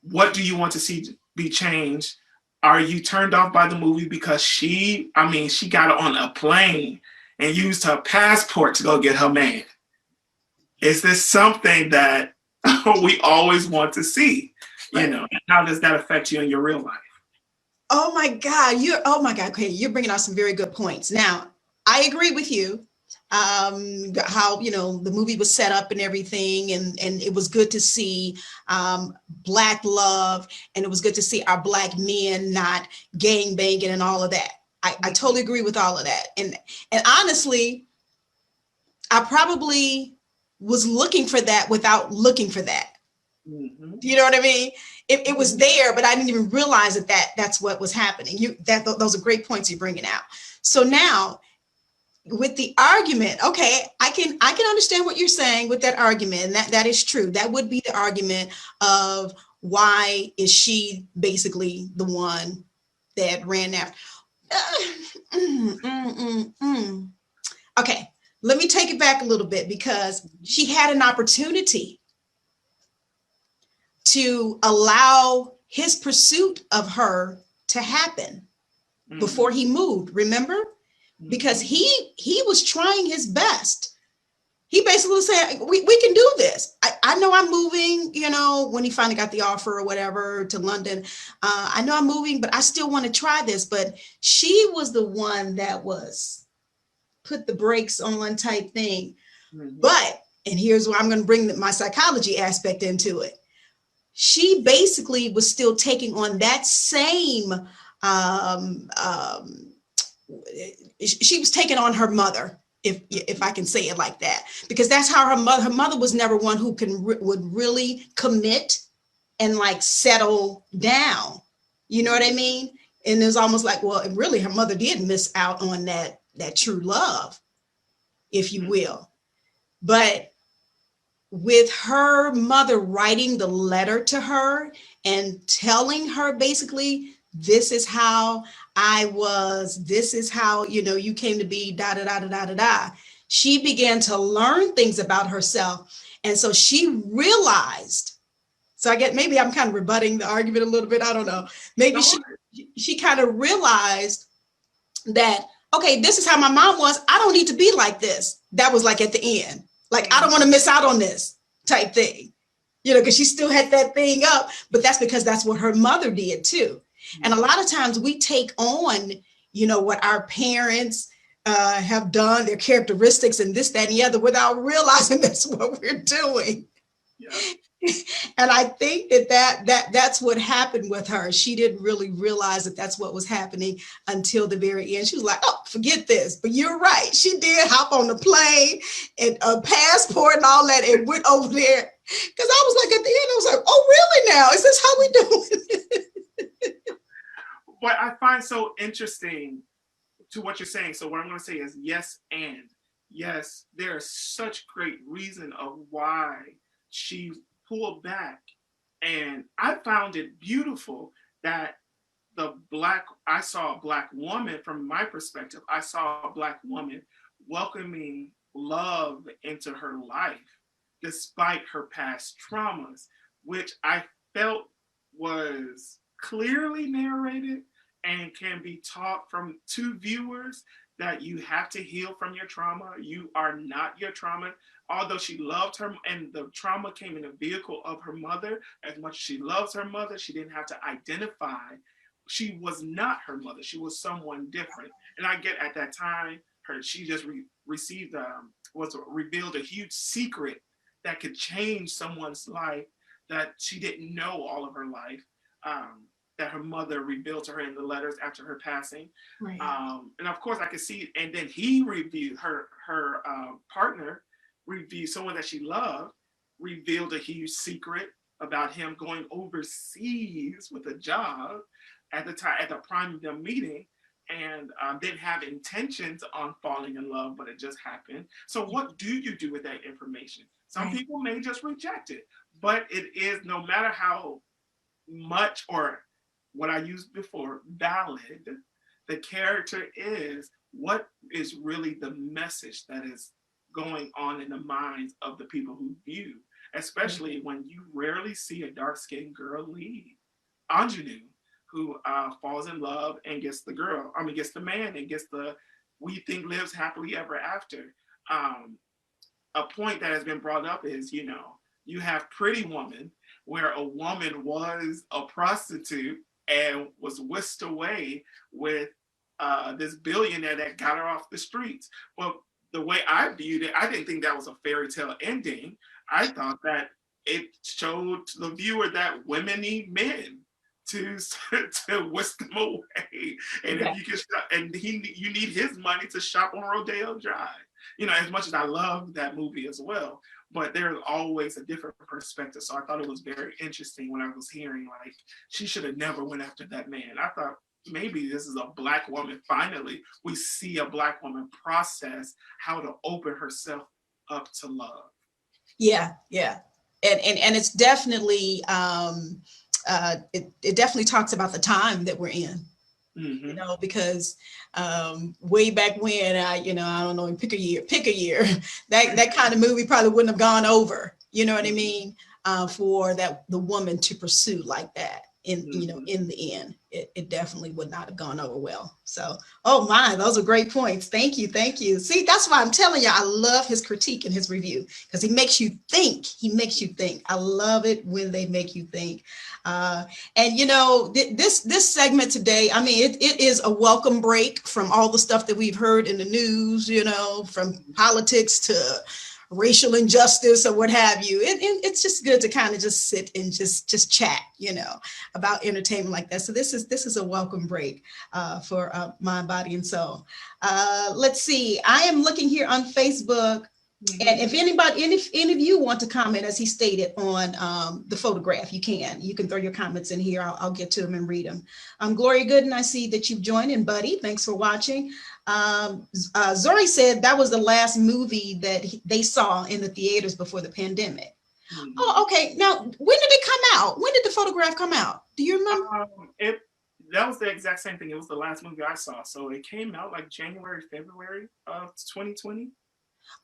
what do you want to see be changed? Are you turned off by the movie because she got on a plane and used her passport to go get her man? Is this something that we always want to see? You know, how does that affect you in your real life? Oh my God. Okay, you're bringing out some very good points. Now, I agree with you. How, the movie was set up and everything, and it was good to see Black love, and it was good to see our Black men not gang banging and all of that. I totally agree with all of that. And honestly, I probably was looking for that without looking for that. Mm-hmm. You know what I mean? It was there, but I didn't even realize that's what was happening. Those are great points you're bringing out. So now, with the argument, okay, I can understand what you're saying with that argument. And that is true. That would be the argument of why is she basically the one that ran after. Okay, let me take it back a little bit, because she had an opportunity to allow his pursuit of her to happen before he moved, remember? Because he was trying his best. He basically said, we can do this. I know I'm moving, when he finally got the offer or whatever to London. I know I'm moving, but I still want to try this. But she was the one that was put the brakes on type thing. Mm-hmm. But, and here's where I'm going to bring my psychology aspect into it. She basically was still taking on that same she was taking on her mother, if I can say it like that, because that's how her mother was never one who would really commit and like settle down. You know what I mean? And it's almost like, well, really, her mother did miss out on that true love, if you will. But with her mother writing the letter to her and telling her basically, this is how I was, this is how, you came to be, da, da, da, da, da, da, da. She began to learn things about herself. And so she realized, so I get, maybe I'm kind of rebutting the argument a little bit. I don't know. Maybe she kind of realized that, okay, this is how my mom was. I don't need to be like this. That was like at the end. Like, I don't want to miss out on this type thing, because she still had that thing up, but that's because that's what her mother did too. And a lot of times we take on, what our parents have done, their characteristics and this, that, and the other without realizing that's what we're doing. Yeah. And I think that's what happened with her. She didn't really realize that that's what was happening until the very end. She was like, oh, forget this. But you're right. She did hop on the plane and a passport and all that and went over there. Because I was like, at the end, I was like, oh, really now? Is this how we doing it? What I find so interesting to what you're saying, so what I'm going to say is yes, and yes, there is such great reason of why she pulled back. And I found it beautiful that I saw a Black woman, from my perspective, I saw a Black woman welcoming love into her life despite her past traumas, which I felt was clearly narrated and can be taught to viewers that you have to heal from your trauma. You are not your trauma. Although she loved her, and the trauma came in the vehicle of her mother, as much as she loves her mother, she didn't have to identify. She was not her mother. She was someone different. And I get at that time, she just revealed a huge secret that could change someone's life that she didn't know all of her life. That her mother revealed to her in the letters after her passing. Right. And of course I could see, and then he reviewed her partner, someone that she loved, revealed a huge secret about him going overseas with a job at the time, at the prime of their meeting, and didn't have intentions on falling in love, but it just happened. So what do you do with that information? Some people may just reject it, but it is, no matter how much, or what I used before, valid, the character is, what is really the message that is going on in the minds of the people who view, especially when you rarely see a dark-skinned girl lead. Ingenue, who falls in love and gets the man and gets we think lives happily ever after. A point that has been brought up is, you have Pretty Woman, where a woman was a prostitute and was whisked away with this billionaire that got her off the streets. But the way I viewed it, I didn't think that was a fairy tale ending. I thought that it showed to the viewer that women need men to whisk them away, and if you can, you need his money to shop on Rodeo Drive. As much as I love that movie as well, but there's always a different perspective. So I thought it was very interesting when I was hearing, like, she should have never went after that man. I thought maybe this is a Black woman. Finally, we see a Black woman process how to open herself up to love. Yeah. And it's definitely, it definitely talks about the time that we're in. Mm-hmm. Because way back when, I don't know, pick a year, that kind of movie probably wouldn't have gone over, you know what I mean? For the woman to pursue like that in the end, it definitely would not have gone over well. So, oh my, those are great points. Thank you. See, that's why I'm telling you, I love his critique and his review, because he makes you think. I love it when they make you think. And this segment today, I mean, it is a welcome break from all the stuff that we've heard in the news, from politics to racial injustice or what have you. It's just good to kind of just sit and just chat, about entertainment like that. So this is a welcome break for Mind, Body, and Soul. Let's see. I am looking here on Facebook. And if any of you want to comment, as he stated, on the photograph, you can throw your comments in here. I'll get to them and read them. Gloria Gooden, I see that you've joined in, buddy. Thanks for watching. Zori said that was the last movie that they saw in the theaters before the pandemic. Oh, okay. Now, when did it come out? When did the photograph come out? Do you remember? That was the exact same thing. It was the last movie I saw. So it came out like January, February of 2020.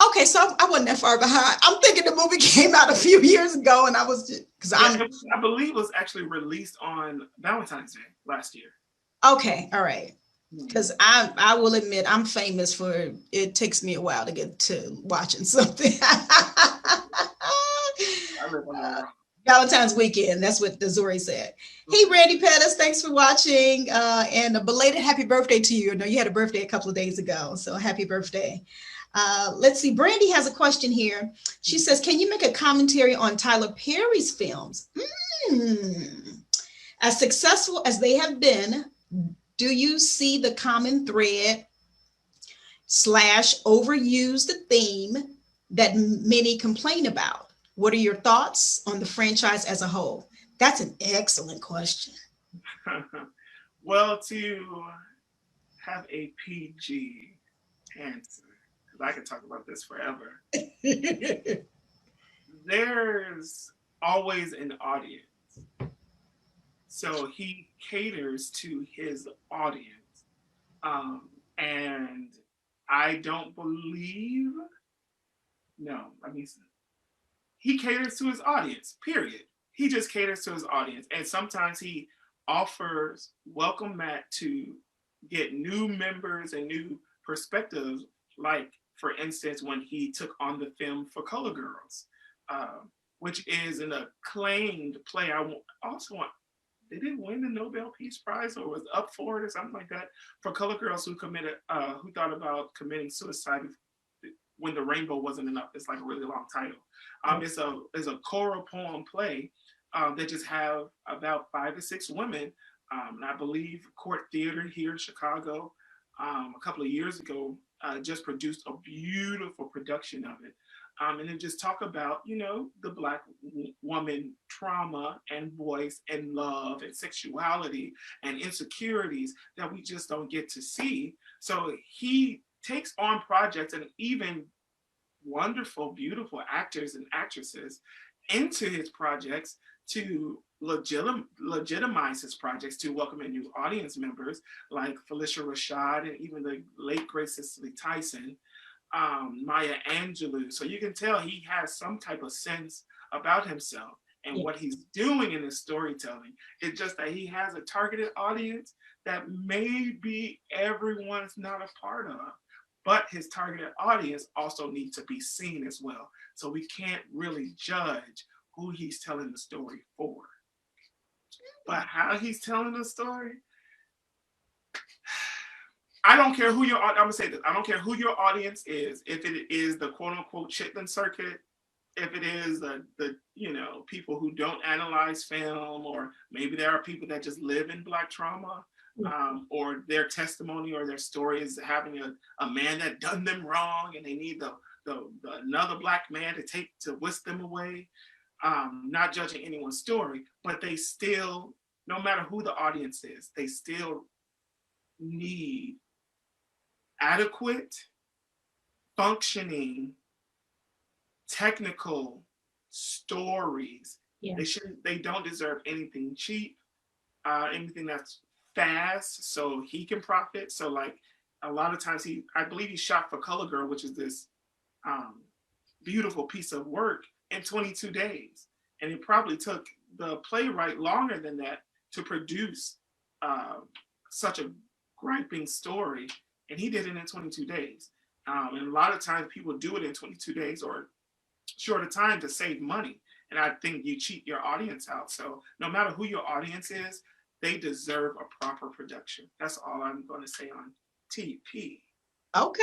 Okay, so I wasn't that far behind. I'm thinking the movie came out a few years ago, and I was because I believe it was actually released on Valentine's Day last year. Okay, all right. Because I will admit I'm famous for it takes me a while to get to watching something. Valentine's weekend. That's what the Zori said. Hey, Randy Pettis, thanks for watching, and a belated happy birthday to you. I know you had a birthday a couple of days ago, so happy birthday. Let's see. Brandy has a question here. She says, can you make a commentary on Tyler Perry's films? As successful as they have been, do you see the common thread / overused theme that many complain about? What are your thoughts on the franchise as a whole? That's an excellent question. Well, to have a PG answer, I could talk about this forever. There's always an audience. So he caters to his audience. And I don't believe, he caters to his audience, period. He just caters to his audience. And sometimes he offers welcome mat to get new members and new perspectives, like, for instance, when he took on the film For Color Girls, which is an acclaimed play. Did it win the Nobel Peace Prize or was up for it or something like that? For color girls who thought about committing suicide when the rainbow wasn't enough. It's like a really long title. It's a choral poem play that just have about 5 to 6 women. And I believe Court Theater here in Chicago a couple of years ago just produced a beautiful production of it. And then just talk about, the Black woman trauma and voice and love and sexuality and insecurities that we just don't get to see. So he takes on projects and even wonderful, beautiful actors and actresses into his projects to legitimize his projects, to welcome in new audience members like Felicia Rashad and even the late great Cicely Tyson. Maya Angelou. So you can tell he has some type of sense about himself and what he's doing in his storytelling. It's just that he has a targeted audience that maybe everyone's not a part of, but his targeted audience also needs to be seen as well. So we can't really judge who he's telling the story for. But how he's telling the story, I don't care who I'm gonna say this. I don't care who your audience is. If it is the quote unquote Chitlin circuit, if it is the people who don't analyze film, or maybe there are people that just live in Black trauma, or their testimony or their story is having a man that done them wrong and they need the another Black man to whisk them away. Not judging anyone's story, but they still, no matter who the audience is, they still need adequate, functioning, technical stories. They don't deserve anything cheap, anything that's fast so he can profit. So like a lot of times I believe he shot For Color Girl, which is this beautiful piece of work, in 22 days. And it probably took the playwright longer than that to produce such a griping story. And he did it in 22 days. And a lot of times people do it in 22 days or shorter time to save money. And I think you cheat your audience out. So no matter who your audience is, they deserve a proper production. That's all I'm going to say on TP. Okay.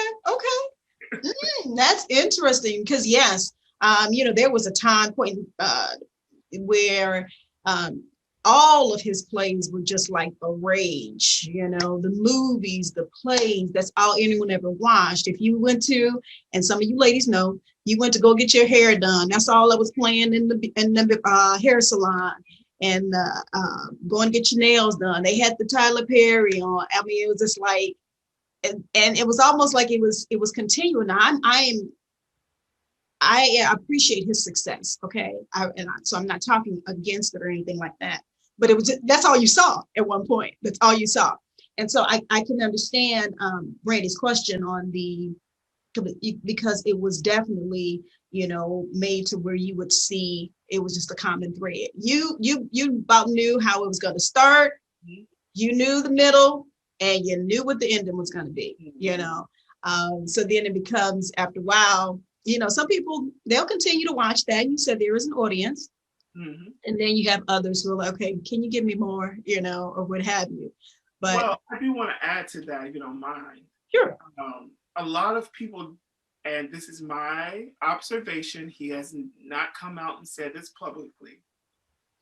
That's interesting because yes, there was a time point where all of his plays were just like the rage, the movies, the plays, that's all anyone ever watched. If you went to, and some of you ladies know, you went to go get your hair done, that's all that was playing in the hair salon. And going to get your nails done. They had the Tyler Perry on. I mean, it was just like, and it was almost like it was continuing. Now, I appreciate his success. Okay. So I'm not talking against it or anything like that, but it was that's all you saw at one point. That's all you saw. And so I can understand Brandy's question on because it was definitely, made to where you would see it was just a common thread. You about knew how it was going to start. You knew the middle and you knew what the ending was going to be, So then it becomes, after a while, some people, they'll continue to watch that. You said there is an audience. Mm-hmm. And then you have others who are like, okay, can you give me more, or what have you. But well, I do want to add to that, if you don't mind. Sure. A lot of people, and this is my observation, he has not come out and said this publicly,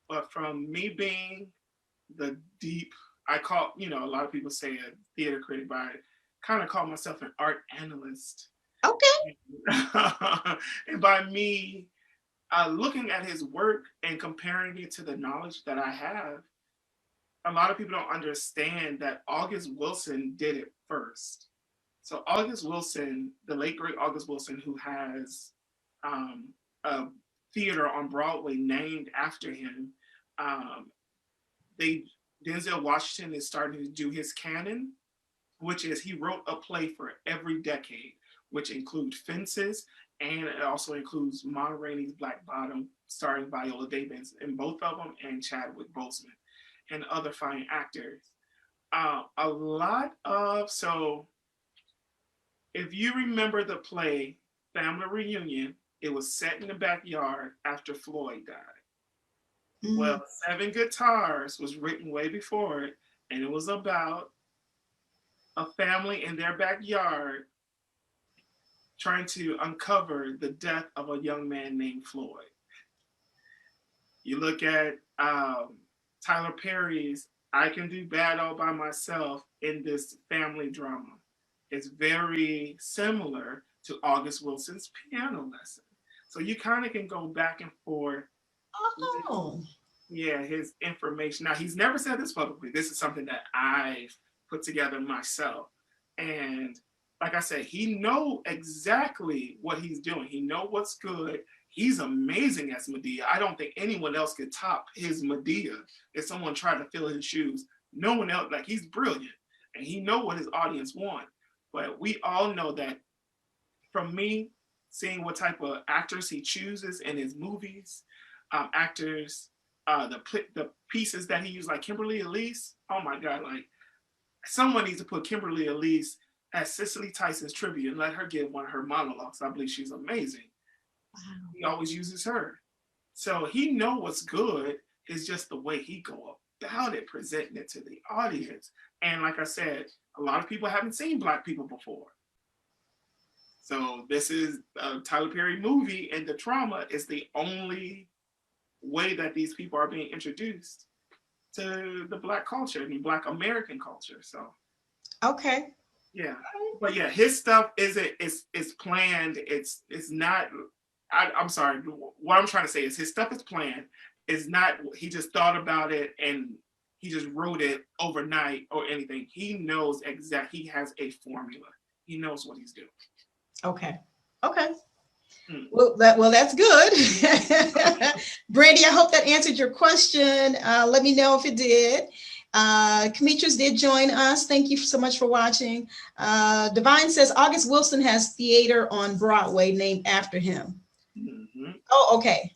but from me being the deep, I call, a lot of people say a theater critic, but I kind of call myself an art analyst. Okay. And by me looking at his work and comparing it to the knowledge that I have, a lot of people don't understand that August Wilson did it first. So August Wilson, the late great August Wilson, who has a theater on Broadway named after him, Denzel Washington is starting to do his canon, which is he wrote a play for every decade, which includes Fences, and it also includes Ma Rainey's Black Bottom, starring Viola Davis in both of them, and Chadwick Boseman, and other fine actors. So if you remember the play Family Reunion, it was set in the backyard after Floyd died. Mm. Well, Seven Guitars was written way before it, and it was about a family in their backyard trying to uncover the death of a young man named Floyd. You look at Tyler Perry's I Can Do Bad All By Myself in this family drama. It's very similar to August Wilson's Piano Lesson. So you kind of can go back and forth. Oh. Yeah, his information. Now, he's never said this publicly. This is something that I've put together myself. And like I said, he knows exactly what he's doing. He knows what's good. He's amazing as Medea. I don't think anyone else could top his Medea. If someone tried to fill his shoes, no one else, he's brilliant. And he knows what his audience wants. But we all know that from me, seeing what type of actors he chooses in his movies, the pieces that he used, like Kimberly Elise, oh my God, someone needs to put Kimberly Elise as Cicely Tyson's tribute and let her give one of her monologues. I believe she's amazing. Wow. He always uses her. So he knows what's good. It's just the way he go about it, presenting it to the audience. And like I said, a lot of people haven't seen Black people before. So this is a Tyler Perry movie, and the trauma is the only way that these people are being introduced to the Black culture and Black American culture. So okay. Yeah. But yeah, his stuff is planned. It's not, I'm sorry. What I'm trying to say is his stuff is planned. It's not, he just thought about it and he just wrote it overnight or anything. He knows he has a formula. He knows what he's doing. Okay. Well, that's good. Brandy, I hope that answered your question. Let me know if it did. Demetrius did join us. Thank you so much for watching. Divine says August Wilson has theater on Broadway named after him. Mm-hmm. Oh, okay.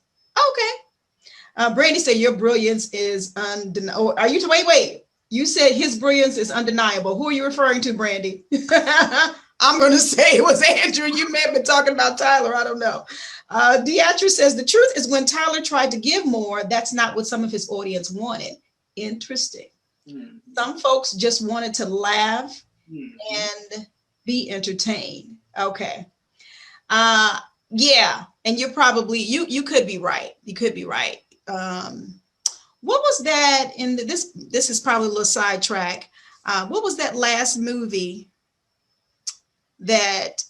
Brandy said your brilliance is undeniable. Are you wait? You said his brilliance is undeniable. Who are you referring to, Brandy? I'm going to say it was Andrew. You may have been talking about Tyler. I don't know. Beatrice says the truth is when Tyler tried to give more, that's not what some of his audience wanted. Interesting. Mm-hmm. Some folks just wanted to laugh and be entertained. Okay. Yeah, and you're probably you could be right. You could be right. What was that in this is probably a little sidetrack. What was that last movie that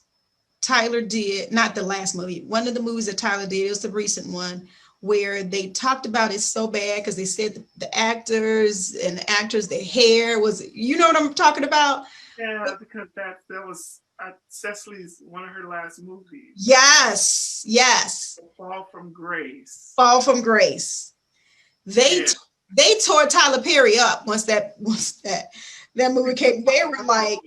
Tyler did? Not the last movie. One of the movies that Tyler did. It was the recent one where they talked about it so bad because they said the actors and the actors, their hair was. You know what I'm talking about? Yeah, because that was Cecily's one of her last movies. Yes, yes. Fall from Grace. Fall from Grace. They tore Tyler Perry up once that movie came. They were like,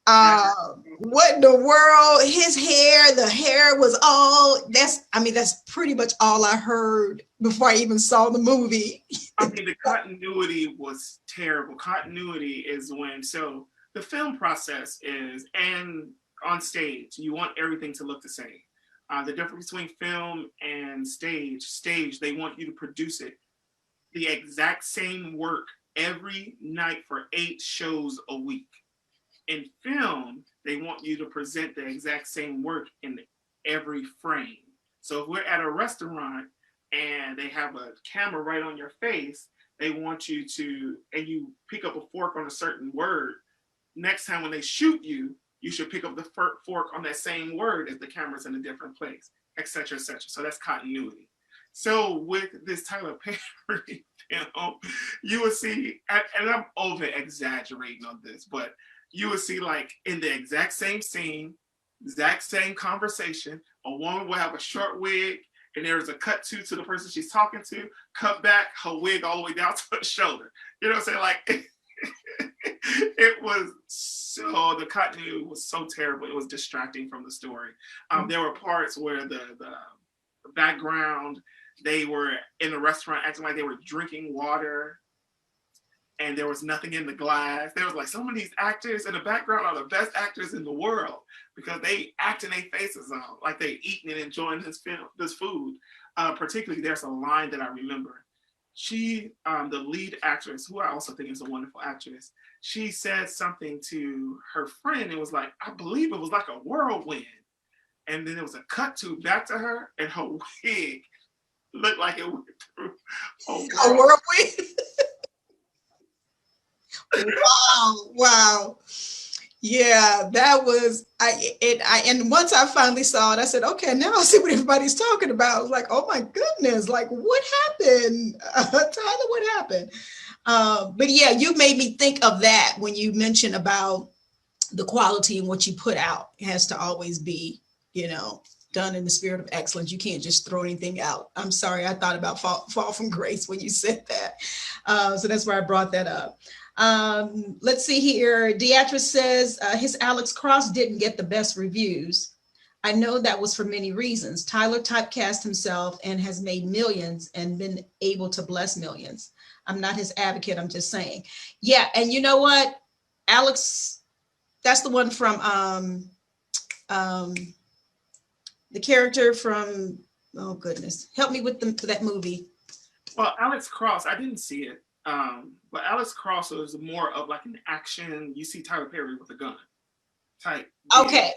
what in the world? His hair, the hair was all that's pretty much all I heard before I even saw the movie. I mean, the continuity was terrible. Continuity is when the film process is, and on stage, you want everything to look the same. The difference between film and stage, they want you to produce it the exact same work every night for 8 shows a week. In film, they want you to present the exact same work in every frame. So if we're at a restaurant and they have a camera right on your face, they want you to, and you pick up a fork on a certain word, next time when they shoot you, you should pick up the fork on that same word if the camera's in a different place, etc., etc. So that's continuity. So with this Tyler Perry film, you will see, and I'm over exaggerating on this, but you will see like in the exact same scene, exact same conversation, a woman will have a short wig and there's a cut to the person she's talking to, cut back her wig all the way down to her shoulder. You know what I'm saying? Like, it was so, the continuity was so terrible. It was distracting from the story. There were parts where the background, they were in a restaurant acting like they were drinking water and there was nothing in the glass. There was like, some of these actors in the background are the best actors in the world because they acting their faces off like they eating and enjoying this food. Particularly, there's a line that I remember. She, the lead actress, who I also think is a wonderful actress, she said something to her friend. It was like, I believe it was like a whirlwind. And then there was a cut to back to her and her wig looked like it went through a whirlwind. Wow. Yeah, that was and once I finally saw it, I said, okay, now I see what everybody's talking about. I was like, oh my goodness, like what happened? Tyler, what happened? But yeah, you made me think of that when you mentioned about the quality and what you put out. It has to always be, done in the spirit of excellence. You can't just throw anything out. I'm sorry, I thought about Fall from Grace when you said that. So that's why I brought that up. Let's see here. Deatrice says his Alex Cross didn't get the best reviews. I know that was for many reasons. Tyler typecast himself and has made millions and been able to bless millions. I'm not his advocate. I'm just saying. Yeah. And you know what? Alex, that's the one from the character from, oh goodness, help me with that movie. Well, Alex Cross, I didn't see it. But Alex Cross was more of like an action. You see Tyler Perry with a gun type. Okay,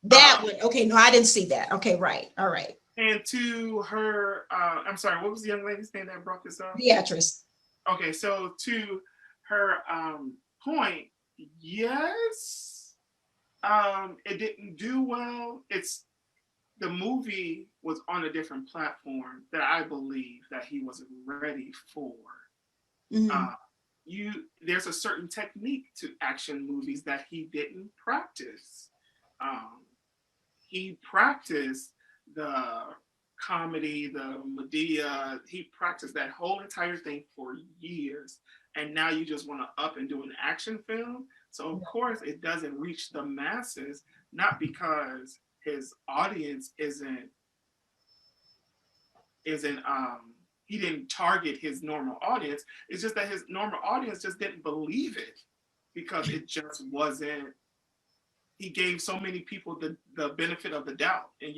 that one. Okay, no, I didn't see that. Okay, right. All right. And to her, I'm sorry, what was the young lady's name that brought this up? Beatrice. Okay, so to her point, yes, it didn't do well. The movie was on a different platform that I believe that he wasn't ready for. Mm-hmm. There's a certain technique to action movies that he didn't practice. He practiced the comedy, the Medea. He practiced that whole entire thing for years, and now you just want to up and do an action film. So of course it doesn't reach the masses, not because his audience isn't he didn't target his normal audience. It's just that his normal audience just didn't believe it because it just wasn't. He gave so many people the benefit of the doubt, and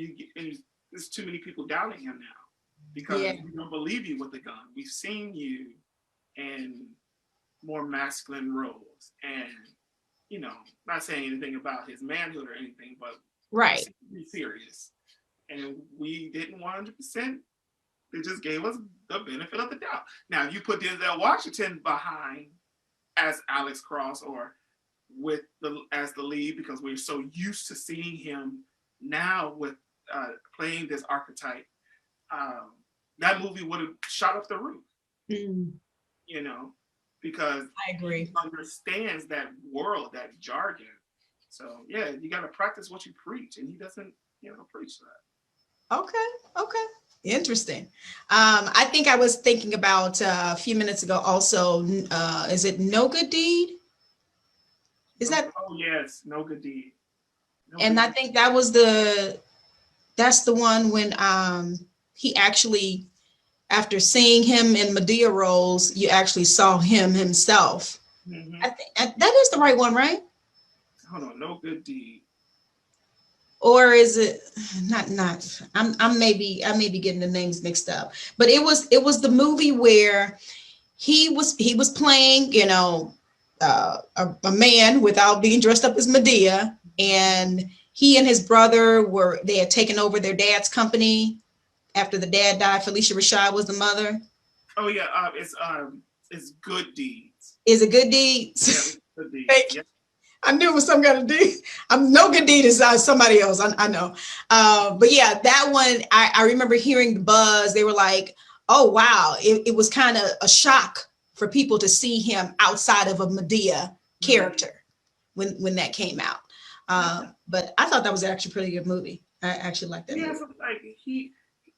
there's too many people doubting him now because we don't believe you with the gun. We've seen you in more masculine roles, and not saying anything about his manhood or anything, but Right. Be serious. And we didn't 100%. They just gave us the benefit of the doubt. Now, if you put Denzel Washington behind as Alex Cross or as the lead, because we're so used to seeing him now with playing this archetype, that movie would have shot up the roof. You know, because I agree. he understands that world, that jargon. So yeah, you got to practice what you preach, and he doesn't, preach that. Okay. Interesting. I think I was thinking about a few minutes ago also, is it No Good Deed? Is that? Oh yes, No Good Deed. And I think that's the one when he actually, after seeing him in Medea roles, you actually saw him himself. I think that is the right one, right? Hold on, No Good Deed. Or is it not? I may be getting the names mixed up. But it was the movie where he was playing, a man without being dressed up as Medea, and he and his brother they had taken over their dad's company after the dad died. Felicia Rashad was the mother. Oh yeah, it's Good Deeds. Is it Good Deeds? Yeah, Good Deeds. Yeah. I knew it was some kind of deed. No Good Deed is somebody else. I know. But yeah, that one, I remember hearing the buzz. They were like, oh, wow. It was kind of a shock for people to see him outside of a Medea character when that came out. But I thought that was actually a pretty good movie. I actually liked that movie. So like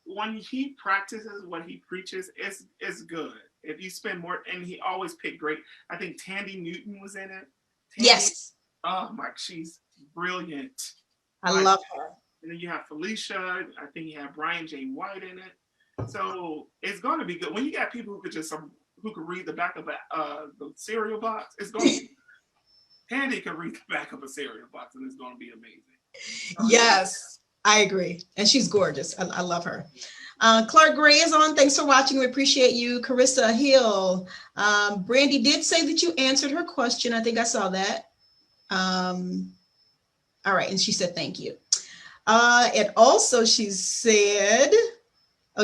when he practices what he preaches, it's good. If you spend more, and he always picked great. I think Tandy Newton was in it. Yes. Oh my, she's brilliant. I love her. And then you have Felicia. I think you have Brian J. White in it. So it's going to be good. When you got people who could read the back of the cereal box, it's going to be. Tandy can read the back of a cereal box, and it's going to be amazing. Yes, I agree. And she's gorgeous. I love her. Clark Gray is on. Thanks for watching. We appreciate you. Carissa Hill. Brandy did say that you answered her question. I think I saw that. All right. And she said, thank you. And also she said,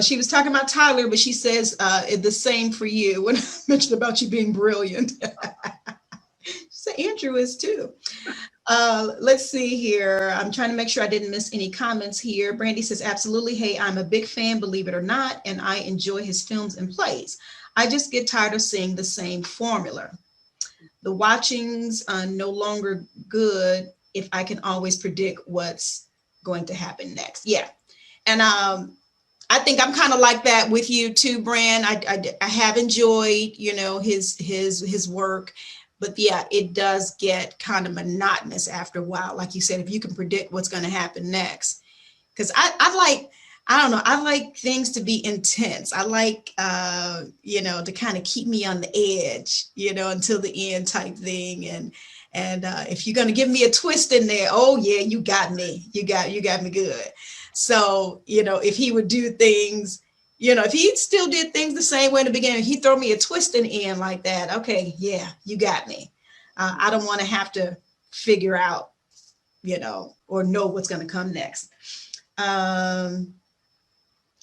she was talking about Tyler, but she says the same for you when I mentioned about you being brilliant. She said Andrew is too. Let's see here. I'm trying to make sure I didn't miss any comments here. Brandy says, absolutely. Hey, I'm a big fan, believe it or not, and I enjoy his films and plays. I just get tired of seeing the same formula. The watchings are no longer good if I can always predict what's going to happen next. Yeah. And I think I'm kind of like that with you too, Bran. I have enjoyed, his work. But yeah, it does get kind of monotonous after a while. Like you said, if you can predict what's going to happen next. Because I like things to be intense. I like, to kind of keep me on the edge, until the end type thing. And if you're going to give me a twist in there, oh yeah, you got me. You got me good. So, if he would do things, if he still did things the same way in the beginning, he'd throw me a twist in the end like that. Okay, yeah, you got me. I don't want to have to figure out, or know what's going to come next.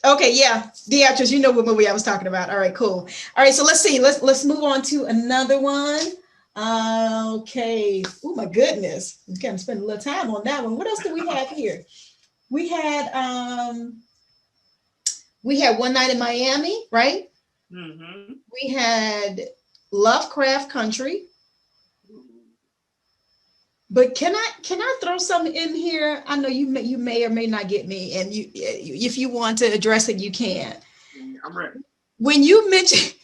Okay, yeah, the actress, you know what movie I was talking about. All right, cool. All right, so let's see. Let's move on to another one. Okay. Oh my goodness, we can spend a little time on that one. What else do we have here? We had One Night in Miami, right? Mm-hmm. We had Lovecraft Country. But can I throw something in here? I know you may or may not get me, and if you want to address it, you can. I'm ready. When you mentioned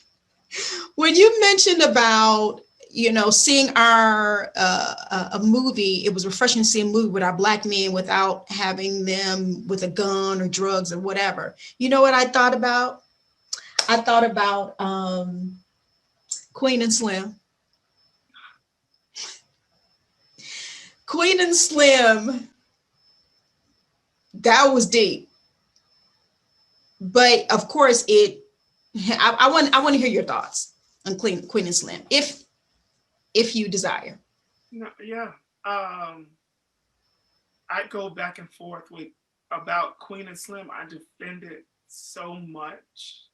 about seeing a movie, it was refreshing to see a movie with our Black men without having them with a gun or drugs or whatever. You know what I thought about? I thought about Queen and Slim. Queen and Slim, that was deep. But of course, I want to hear your thoughts on Queen and Slim, if you desire. Yeah. I go back and forth with about Queen and Slim. I defend it so much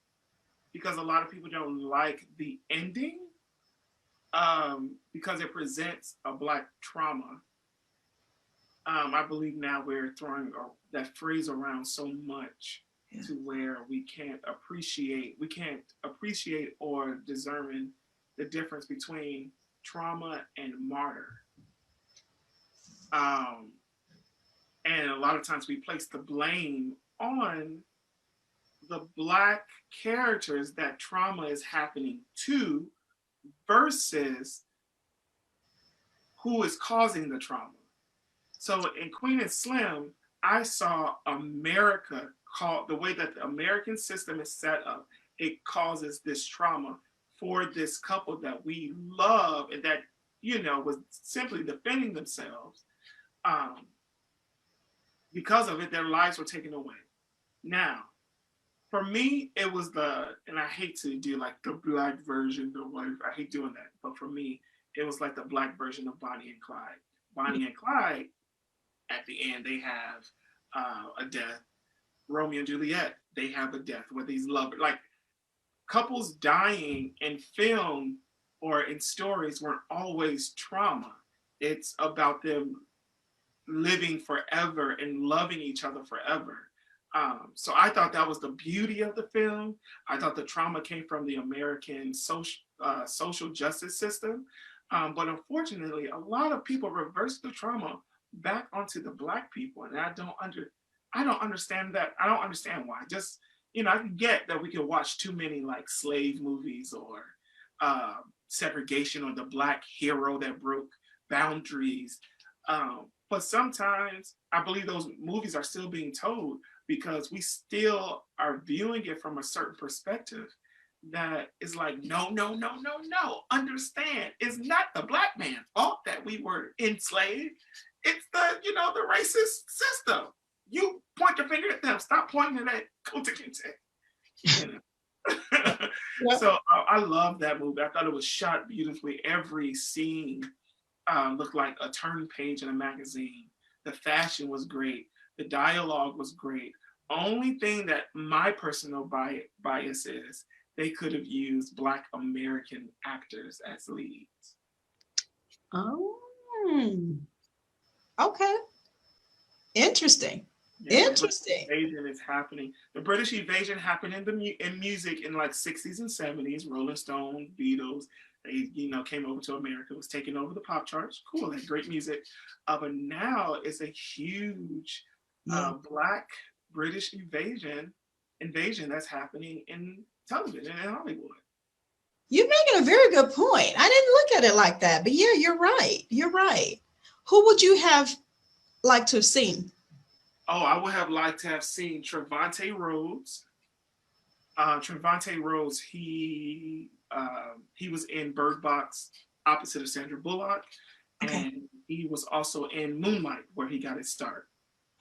because a lot of people don't like the ending because it presents a Black trauma. I believe now we're throwing that phrase around so much to where we can't appreciate or discern the difference between trauma and martyr. And a lot of times we place the blame on the Black characters that trauma is happening to versus who is causing the trauma. So in Queen and Slim, I saw America called, the way that the American system is set up, it causes this trauma for this couple that we love and that, you know, was simply defending themselves. Because of it, their lives were taken away. Now, for me, it was and I hate to do like the Black version, I hate doing that, but for me, it was like the Black version of Bonnie and Clyde. Bonnie and Clyde, at the end, they have a death. Romeo and Juliet, they have a death where these lovers, like couples dying in film or in stories weren't always trauma. It's about them living forever and loving each other forever. So I thought that was the beauty of the film. I thought the trauma came from the American social justice system. But unfortunately, a lot of people reverse the trauma back onto the Black people. And I don't understand that. I don't understand why. Just, you know, I can get that we can watch too many like slave movies or segregation or the Black hero that broke boundaries. But sometimes I believe those movies are still being told because we still are viewing it from a certain perspective that is like, no. Understand, it's not the Black man's fault that we were enslaved. It's the racist system. You point your finger at them. Stop pointing at Kunta Kinte. You know? Yep. So I love that movie. I thought it was shot beautifully. Every scene looked like a turn page in a magazine. The fashion was great. The dialogue was great. Only thing that my personal bias is, they could have used Black American actors as leads. Oh, okay. Interesting. Yeah, Interesting. Invasion is happening. The British invasion happened in music in like 60s and 70s. Rolling Stone, Beatles, they came over to America, was taking over the pop charts. Cool, they had great music. But now it's a huge Black British invasion that's happening in television in Hollywood. You're making a very good point. I didn't look at it like that, but yeah, you're right. You're right. Who would you have liked to have seen? Oh, I would have liked to have seen Trevante Rhodes. Trevante Rhodes, he was in Bird Box opposite of Sandra Bullock, and he was also in Moonlight where he got his start.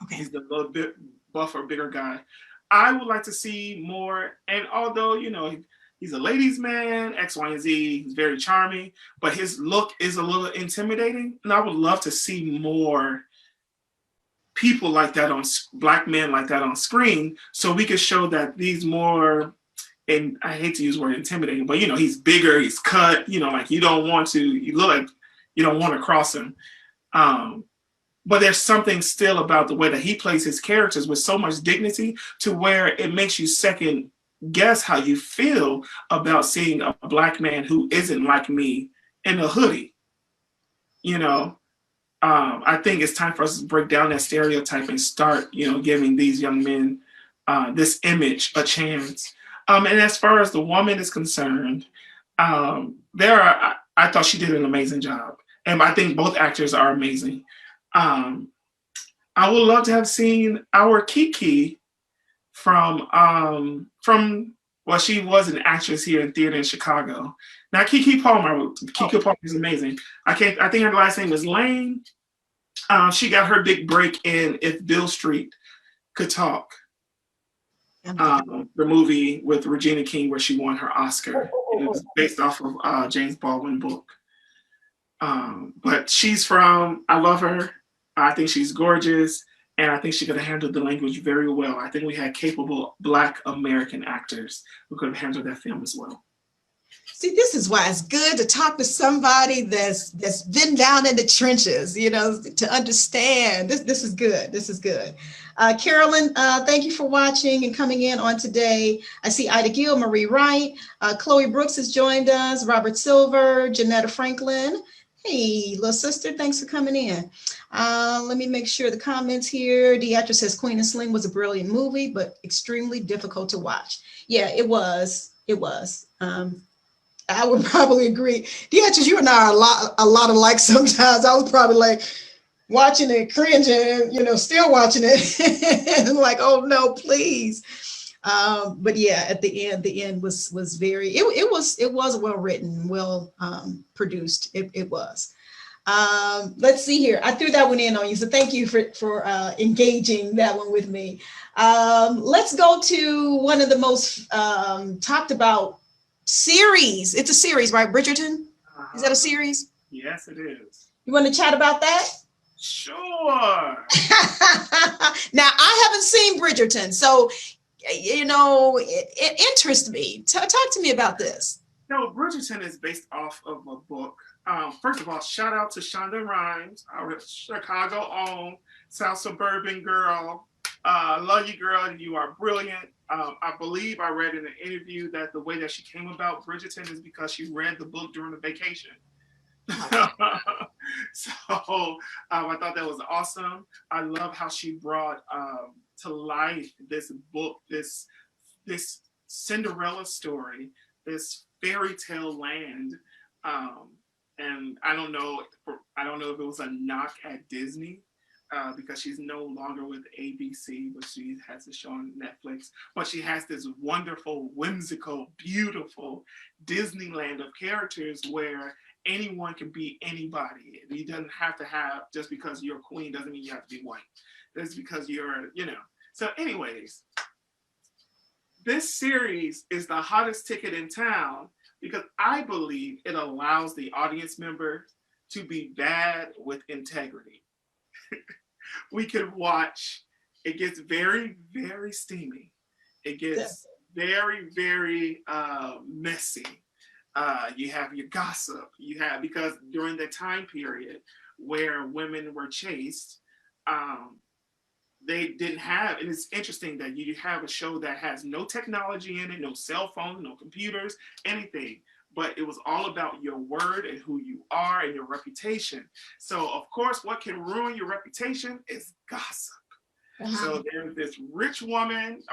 Okay. He's the little bit buffer, bigger guy. I would like to see more, and although, he's a ladies' man, X, Y, and Z, he's very charming, but his look is a little intimidating, and I would love to see more people like that Black men like that on screen, so we could show that these more, and I hate to use the word intimidating, but he's bigger, he's cut, like you don't want to cross him. But there's something still about the way that he plays his characters with so much dignity to where it makes you second guess how you feel about seeing a Black man who isn't like me in a hoodie. I think it's time for us to break down that stereotype and start, giving these young men this image a chance. And as far as the woman is concerned, I thought she did an amazing job. And I think both actors are amazing. I would love to have seen our Kiki from she was an actress here in theater in Chicago. Now Kiki Palmer is amazing. I think her last name is Lane. She got her big break in If Beale Street Could Talk, the movie with Regina King where she won her Oscar. It was based off of James Baldwin book. But I love her. I think she's gorgeous, and I think she could have handled the language very well. I think we had capable Black American actors who could have handled that film as well. See, this is why it's good to talk to somebody that's been down in the trenches, you know, to understand. This is good. This is good. Carolyn, thank you for watching and coming in on today. I see Ida Gill, Marie Wright, Chloe Brooks has joined us, Robert Silver, Janetta Franklin. Hey, little sister, thanks for coming in. Let me make sure the comments here. Deatra says Queen and Sling was a brilliant movie, but extremely difficult to watch. Yeah, it was. It was. I would probably agree. Deatra, you and I are a lot alike sometimes. I was probably like watching it, cringing, you know, still watching it, and like, oh no, please. But yeah, at the end was very. It was well written, well produced. It was. Let's see here. I threw that one in on you, so thank you for engaging that one with me. Let's go to one of the most talked about series. It's a series, right? Bridgerton? Is that a series? Yes, it is. You want to chat about that? Sure. Now, I haven't seen Bridgerton, so, you know, it interests me. Talk to me about this. No, Bridgerton is based off of a book. First of all, shout out to Shonda Rhimes, our Chicago own South Suburban girl. Love you, girl. You are brilliant. I believe I read in an interview that the way that she came about Bridgerton is because she read the book during a vacation. So I thought that was awesome. I love how she brought to life this book, this Cinderella story, this fairy tale land. And I don't know if it was a knock at Disney. Because she's no longer with ABC, but she has a show on Netflix. But she has this wonderful, whimsical, beautiful Disneyland of characters where anyone can be anybody. You doesn't have to have, just because you're a queen doesn't mean you have to be white. That's because you're, you know. So anyways, this series is the hottest ticket in town because I believe it allows the audience member to be bad with integrity. We can watch. It gets very, very steamy. It gets very, very messy. You have your gossip. You have, because during the time period where women were chased, they didn't have, and it's interesting that you have a show that has no technology in it, no cell phones, no computers, anything. But it was all about your word and who you are and your reputation. So, of course, what can ruin your reputation is gossip. So there's this rich woman,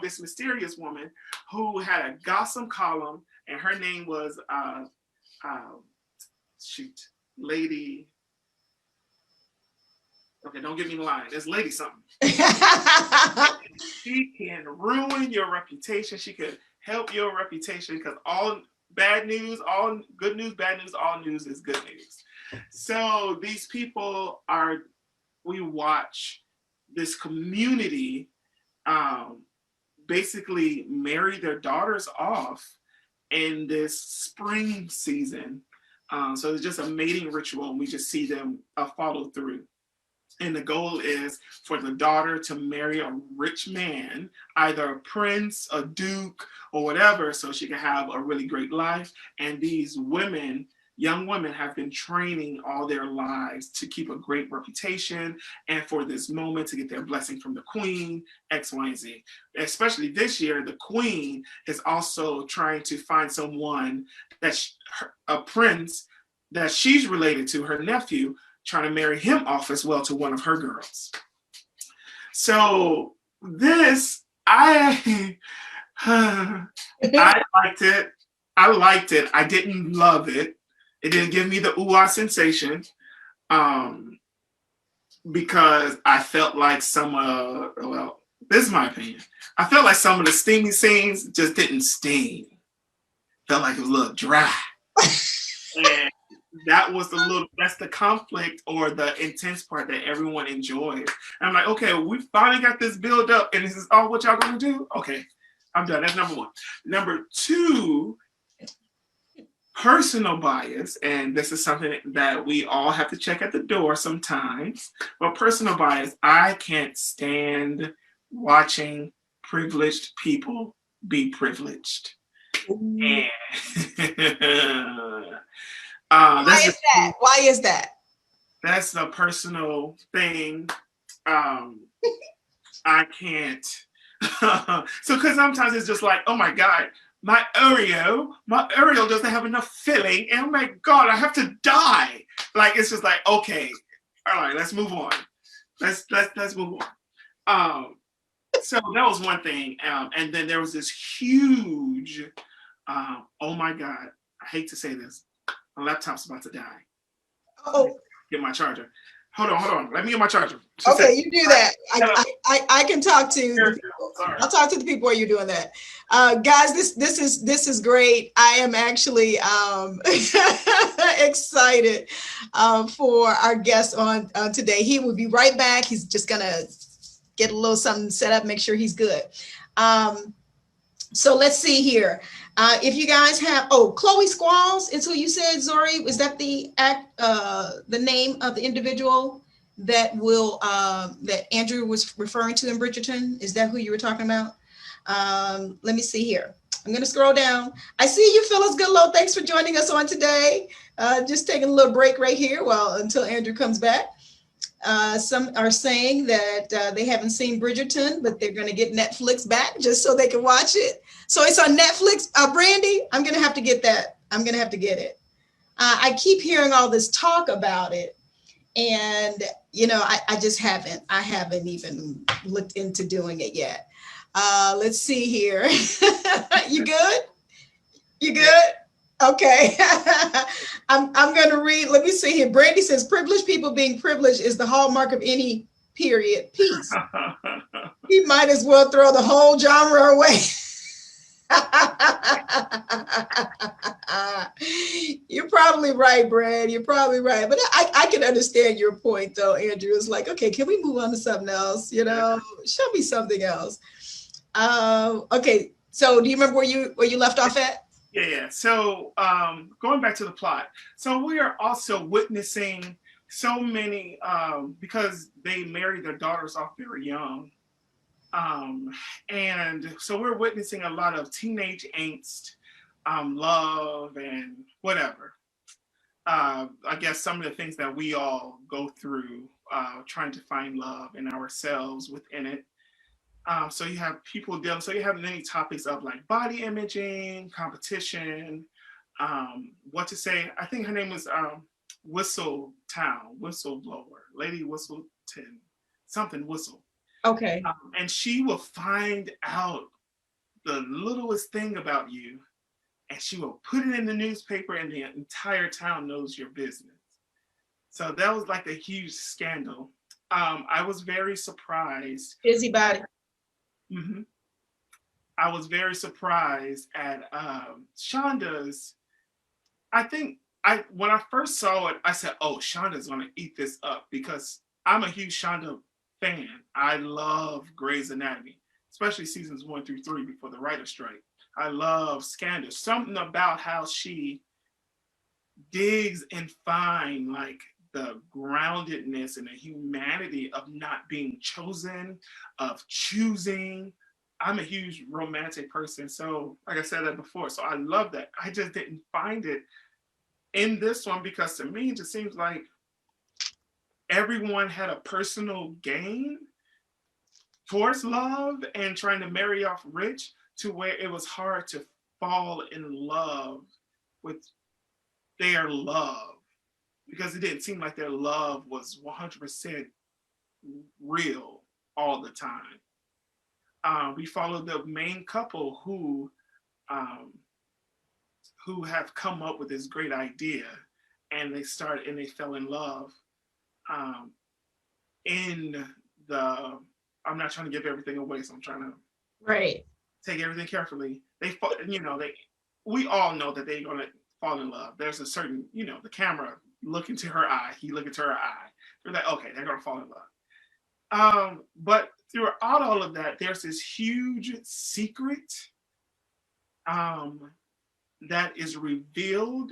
this mysterious woman who had a gossip column, and her name was, Lady. Okay, don't get me lying. It's Lady something. She can ruin your reputation. She could help your reputation because all bad news, all good news, bad news, all news is good news. So these people we watch this community basically marry their daughters off in this spring season. So it's just a mating ritual, and we just see them follow through. And the goal is for the daughter to marry a rich man, either a prince, a duke, or whatever, so she can have a really great life. And these women, young women, have been training all their lives to keep a great reputation and for this moment to get their blessing from the queen, X, Y, and Z. Especially this year, the queen is also trying to find someone a prince that she's related to, her nephew, trying to marry him off as well to one of her girls. So this, I liked it. I didn't love it. It didn't give me the ooh-ah sensation because I felt like this is my opinion. I felt like some of the steamy scenes just didn't steam. Felt like it was a little dry. And that's the conflict or the intense part that everyone enjoys. And I'm like, okay, we finally got this build up and this is all what y'all gonna do? Okay, I'm done. That's number one. Number two, personal bias, and this is something that we all have to check at the door sometimes, but personal bias, I can't stand watching privileged people be privileged. And Why is that? Why is that? That's a personal thing. I can't. So, because sometimes it's just like, oh my God, my Oreo doesn't have enough filling. And oh my God, I have to die. Like, it's just like, okay, all right, let's move on. Let's move on. So that was one thing. And then there was this huge, oh my God, I hate to say this, my laptop's about to die. Oh, get my charger. Hold on. Let me get my charger. Okay, you do that. I can talk to the people. I'll talk to the people while you're doing that. Guys, this is great. I am actually excited for our guest on today. He will be right back. He's just gonna get a little something set up, make sure he's good. So let's see here. If you guys have, Chloe Squalls is who you said, Zori. Is that the name of the individual that that Andrew was referring to in Bridgerton? Is that who you were talking about? Let me see here. I'm going to scroll down. I see you, Phyllis Goodlow. Thanks for joining us on today. Just taking a little break right here until Andrew comes back. Some are saying that they haven't seen Bridgerton, but they're going to get Netflix back just so they can watch it. So it's on Netflix. Brandy, I'm going to have to get that. I'm going to have to get it. I keep hearing all this talk about it. And, I just haven't. I haven't even looked into doing it yet. Let's see here. You good? You good? Okay. I'm going to read. Let me see here. Brandy says, privileged people being privileged is the hallmark of any period piece. He might as well throw the whole genre away. You're probably right, Brad. You're probably right. But I can understand your point, though, Andrew. It's like, okay, can we move on to something else? Show me something else. Okay. So do you remember where you left off at? Yeah. So going back to the plot. So we are also witnessing so many, because they married their daughters off very young. And so we're witnessing a lot of teenage angst, love and whatever. I guess some of the things that we all go through, trying to find love in ourselves within it. So you have people dealing, so you have many topics of like body imaging, competition, what to say. I think her name was Whistleblower, Lady Whistleton, something Whistle. Okay. And she will find out the littlest thing about you, and she will put it in the newspaper, and the entire town knows your business. So that was like a huge scandal. I was very surprised. Busybody. Mm-hmm. I was very surprised at Shonda's. I think when I first saw it, I said, "Oh, Shonda's gonna eat this up," because I'm a huge Shonda fan. I love Grey's Anatomy, especially seasons 1 through 3 before the writer's strike. I love Scandal. Something about how she digs and finds like the groundedness and the humanity of not being chosen, of choosing. I'm a huge romantic person. So, like I said that before, so I love that. I just didn't find it in this one because to me, it just seems like everyone had a personal gain towards love and trying to marry off rich to where it was hard to fall in love with their love because it didn't seem like their love was 100% real all the time. We followed the main couple who have come up with this great idea, and they fell in love in the. I'm not trying to give everything away, so I'm trying to take everything carefully. We all know that they're gonna fall in love. There's a certain, the camera look into her eye, he look into her eye. They're like, okay, they're gonna fall in love. But throughout all of that, there's this huge secret that is revealed.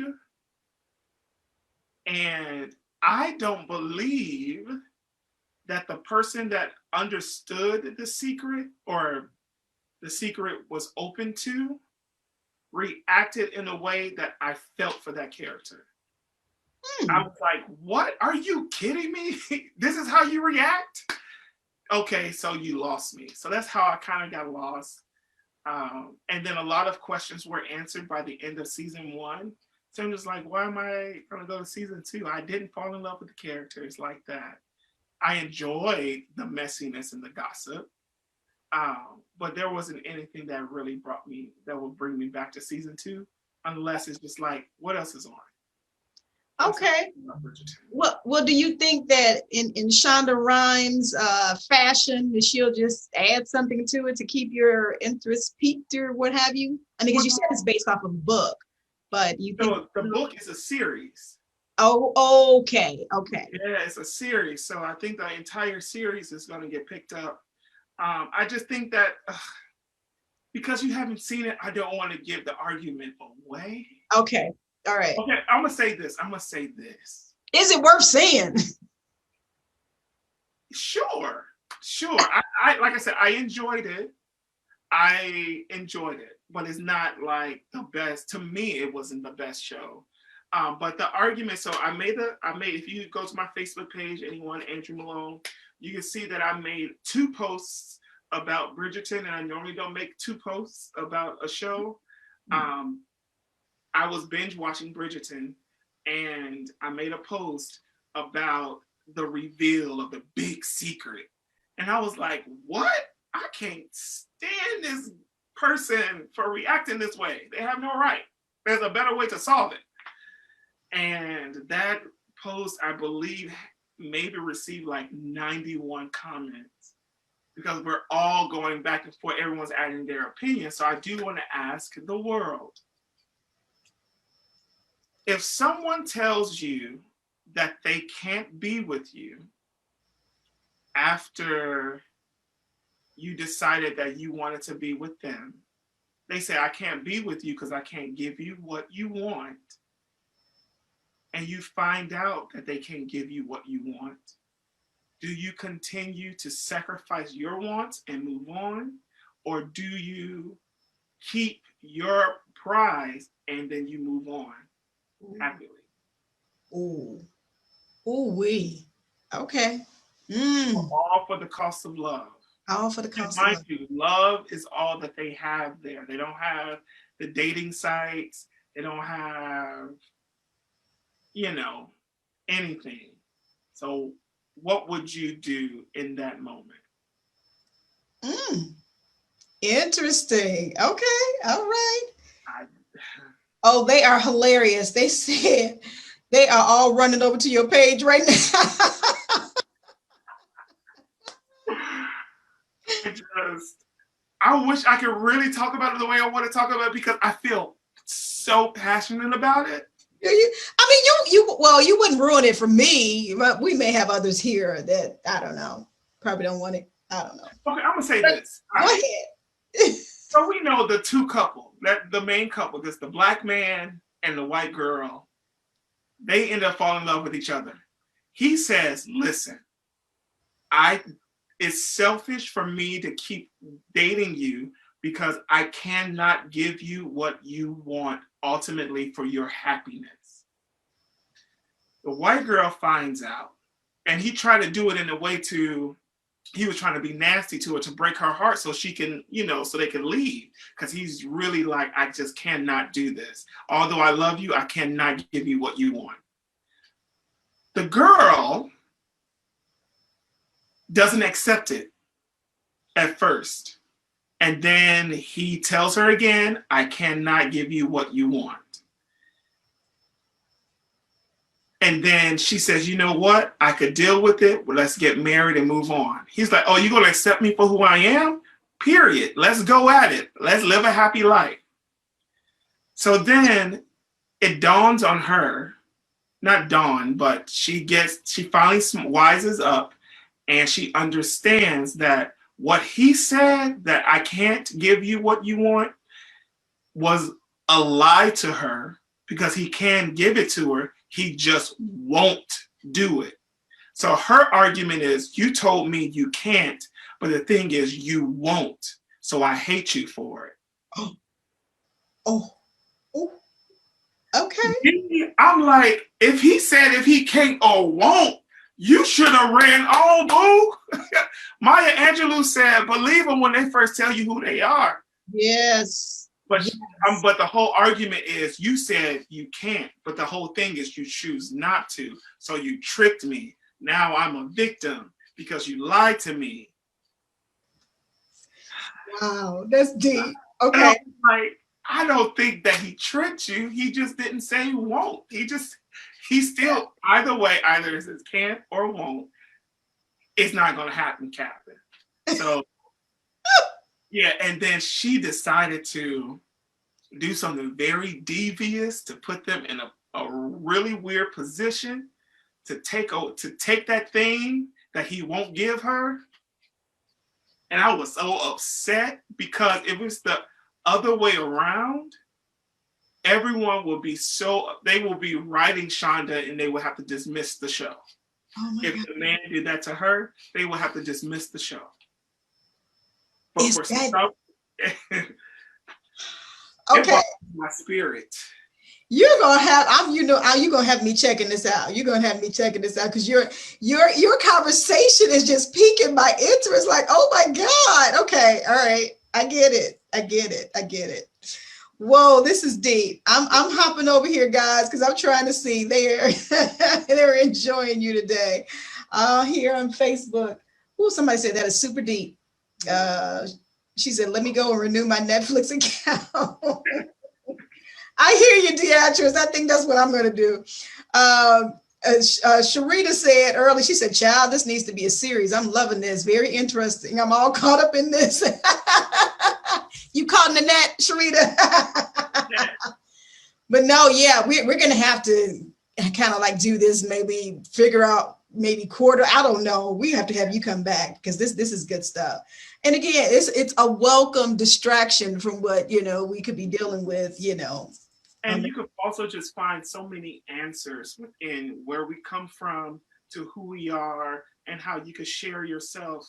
And I don't believe that the person that understood the secret or the secret was open to reacted in a way that I felt for that character. I was like, what? Are you kidding me? This is how you react? Okay, so you lost me. So that's how I kind of got lost. And then a lot of questions were answered by the end of season 1. So I'm just like, why am I going to go to season 2? I didn't fall in love with the characters like that. I enjoyed the messiness and the gossip. But there wasn't anything that really that would bring me back to season 2, unless it's just like, what else is on? Okay. Well, do you think that in Shonda Rhimes' fashion, that she'll just add something to it to keep your interest piqued or what have you? I mean, because you said it's based off of a book, but you think the book is a series. Oh, okay. Yeah, it's a series. So I think the entire series is going to get picked up. I just think that because you haven't seen it, I don't want to give the argument away. Okay. All right. Okay, I'm gonna say this. Is it worth seeing? Sure. I like I said, I enjoyed it. But it's not like the best. To me, it wasn't the best show. But the argument. So I made. If you go to my Facebook page, anyone, Andrew Malone, you can see that I made 2 posts about Bridgerton, and I normally don't make 2 posts about a show. I was binge watching Bridgerton, and I made a post about the reveal of the big secret. And I was like, what? I can't stand this person for reacting this way. They have no right. There's a better way to solve it. And that post, I believe, maybe received like 91 comments because we're all going back and forth. Everyone's adding their opinion. So I do want to ask the world, if someone tells you that they can't be with you after you decided that you wanted to be with them, they say, I can't be with you because I can't give you what you want, and you find out that they can't give you what you want, do you continue to sacrifice your wants and move on? Or do you keep your prize and then you move on happily? Ooh-wee. Okay. All for the cost of love. All for the cost of love. Mind you, love is all that they have there. They don't have the dating sites. They don't have, anything. So what would you do in that moment? Interesting. Okay. All right. Oh, they are hilarious. They said they are all running over to your page right now. I wish I could really talk about it the way I want to talk about it because I feel so passionate about it. You wouldn't ruin it for me, but we may have others here that, I don't know, probably don't want it. I don't know. Okay, I'm going to say this. Go ahead. So we know the 2 couple, that the main couple, that's the black man and the white girl, they end up falling in love with each other. He says, listen, it's selfish for me to keep dating you because I cannot give you what you want ultimately for your happiness. The white girl finds out, and he tried to do it in a way he was trying to be nasty to her to break her heart so she can, so they can leave. Because he's really like, I just cannot do this. Although I love you, I cannot give you what you want. The girl doesn't accept it at first. And then he tells her again, I cannot give you what you want. And then she says, you know what? I could deal with it. Well, let's get married and move on. He's like, oh, you're going to accept me for who I am? Period. Let's go at it. Let's live a happy life. So then it dawns on her, not dawn, but she finally wises up and she understands that what he said, that I can't give you what you want, was a lie to her because he can give it to her. He just won't do it. So her argument is, you told me you can't, but the thing is, you won't. So I hate you for it. Oh. Okay. I'm like, if he said if he can't or won't, you should have ran on, boo. Maya Angelou said, believe them when they first tell you who they are. Yes. But but the whole argument is, you said you can't, but the whole thing is you choose not to. So you tricked me. Now I'm a victim because you lied to me. Wow, that's deep. Okay. Like, I don't think that he tricked you. He just didn't say he won't. He still, either way, either it says can't or won't. It's not going to happen, Captain. So, yeah. And then she decided to do something very devious to put them in a really weird position to take that thing that he won't give her. And I was so upset because it was the other way around. Everyone will be they will be writing Shonda and they will have to dismiss the show. Oh if God. The man did that to her, they will have to dismiss the show. But Is for that... some, okay, my spirit. You're gonna have you're gonna have me checking this out. You're gonna have me checking this out because your conversation is just piquing my interest. Like, oh my God. Okay, all right. I get it. Whoa, this is deep. I'm hopping over here, guys, because I'm trying to see. They're enjoying you today. Here on Facebook. Oh, somebody said that is super deep. She said, let me go and renew my Netflix account. I hear you, Deatrice. I think that's what I'm going to do. Sharita said earlier, she said, child, this needs to be a series. I'm loving this. Very interesting. I'm all caught up in this. You caught in the net, Sharita. But no, yeah, we're going to have to kind of like do this, maybe figure out maybe quarter. I don't know. We have to have you come back because this is good stuff. And again, it's a welcome distraction from what, we could be dealing with, And you could also just find so many answers within where we come from to who we are and how you could share yourself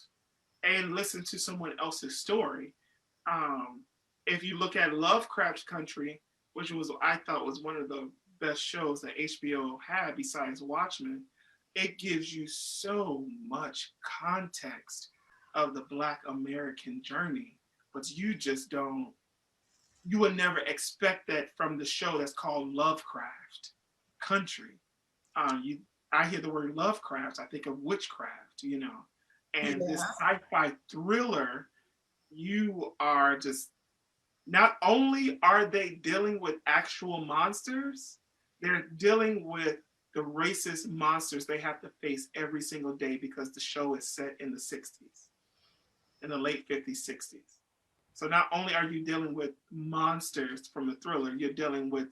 and listen to someone else's story. If you look at Lovecraft Country, which I thought was one of the best shows that HBO had besides Watchmen, it gives you so much context of the Black American journey, but you would never expect that from the show that's called Lovecraft Country. I hear the word Lovecraft, I think of witchcraft, and this sci-fi thriller, you are just, not only are they dealing with actual monsters, they're dealing with the racist monsters they have to face every single day because the show is set in the 60s, in the late 50s, 60s. So not only are you dealing with monsters from the thriller, you're dealing with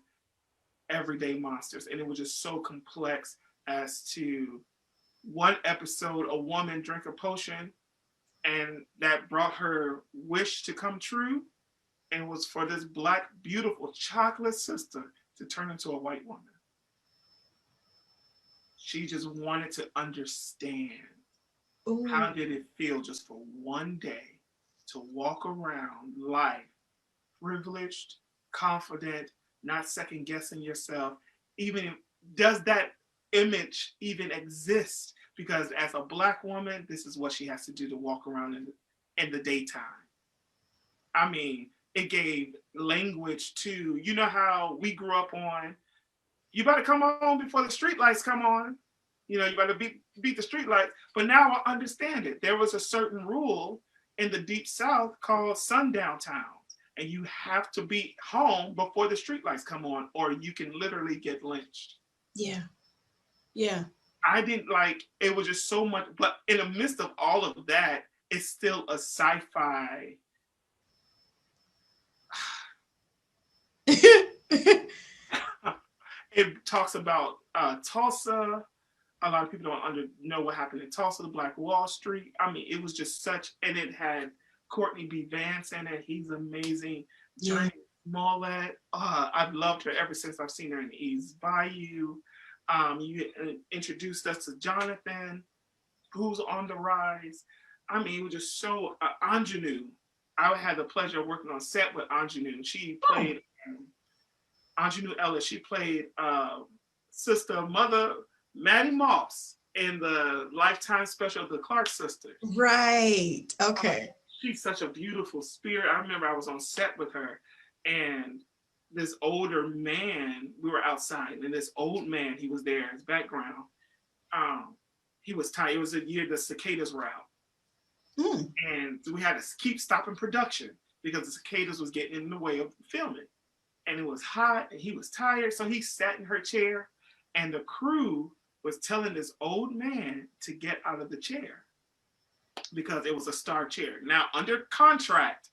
everyday monsters. And it was just so complex as to one episode, a woman drank a potion and that brought her wish to come true. And it was for this Black, beautiful chocolate sister to turn into a white woman. She just wanted to understand how did it feel just for one day to walk around life privileged, confident, not second guessing yourself. Even does that image even exist? Because as a Black woman, this is what she has to do to walk around in the daytime. I mean, it gave language to, how we grew up on, you better come home before the street lights come on. You better beat the street lights. But now I understand it. There was a certain rule in the Deep South called sundown towns. And you have to be home before the streetlights come on, or you can literally get lynched. Yeah. Yeah. I didn't it was just so much, but in the midst of all of that, it's still a sci-fi. It talks about Tulsa. A lot of people don't know what happened in Tulsa, the Black Wall Street. I mean, it was just and it had Courtney B. Vance in it. He's amazing. Yeah. Mollett. I've loved her ever since I've seen her in Eve's Bayou. You introduced us to Jonathan, who's on the rise. I mean, it was just so Ingenue. I had the pleasure of working on set with Ingenue. She played Ingenue Ellis. She played Sister Mother Maddie Moss in the Lifetime special of the Clark Sisters. Right. Okay. She's such a beautiful spirit. I remember I was on set with her, and this older man, we were outside, and this old man, he was there, his background. He was tired. It was a year the cicadas were out. And we had to keep stopping production because the cicadas was getting in the way of filming. And it was hot, and he was tired, so he sat in her chair, and the crew was telling this old man to get out of the chair because it was a star chair. Now, under contract,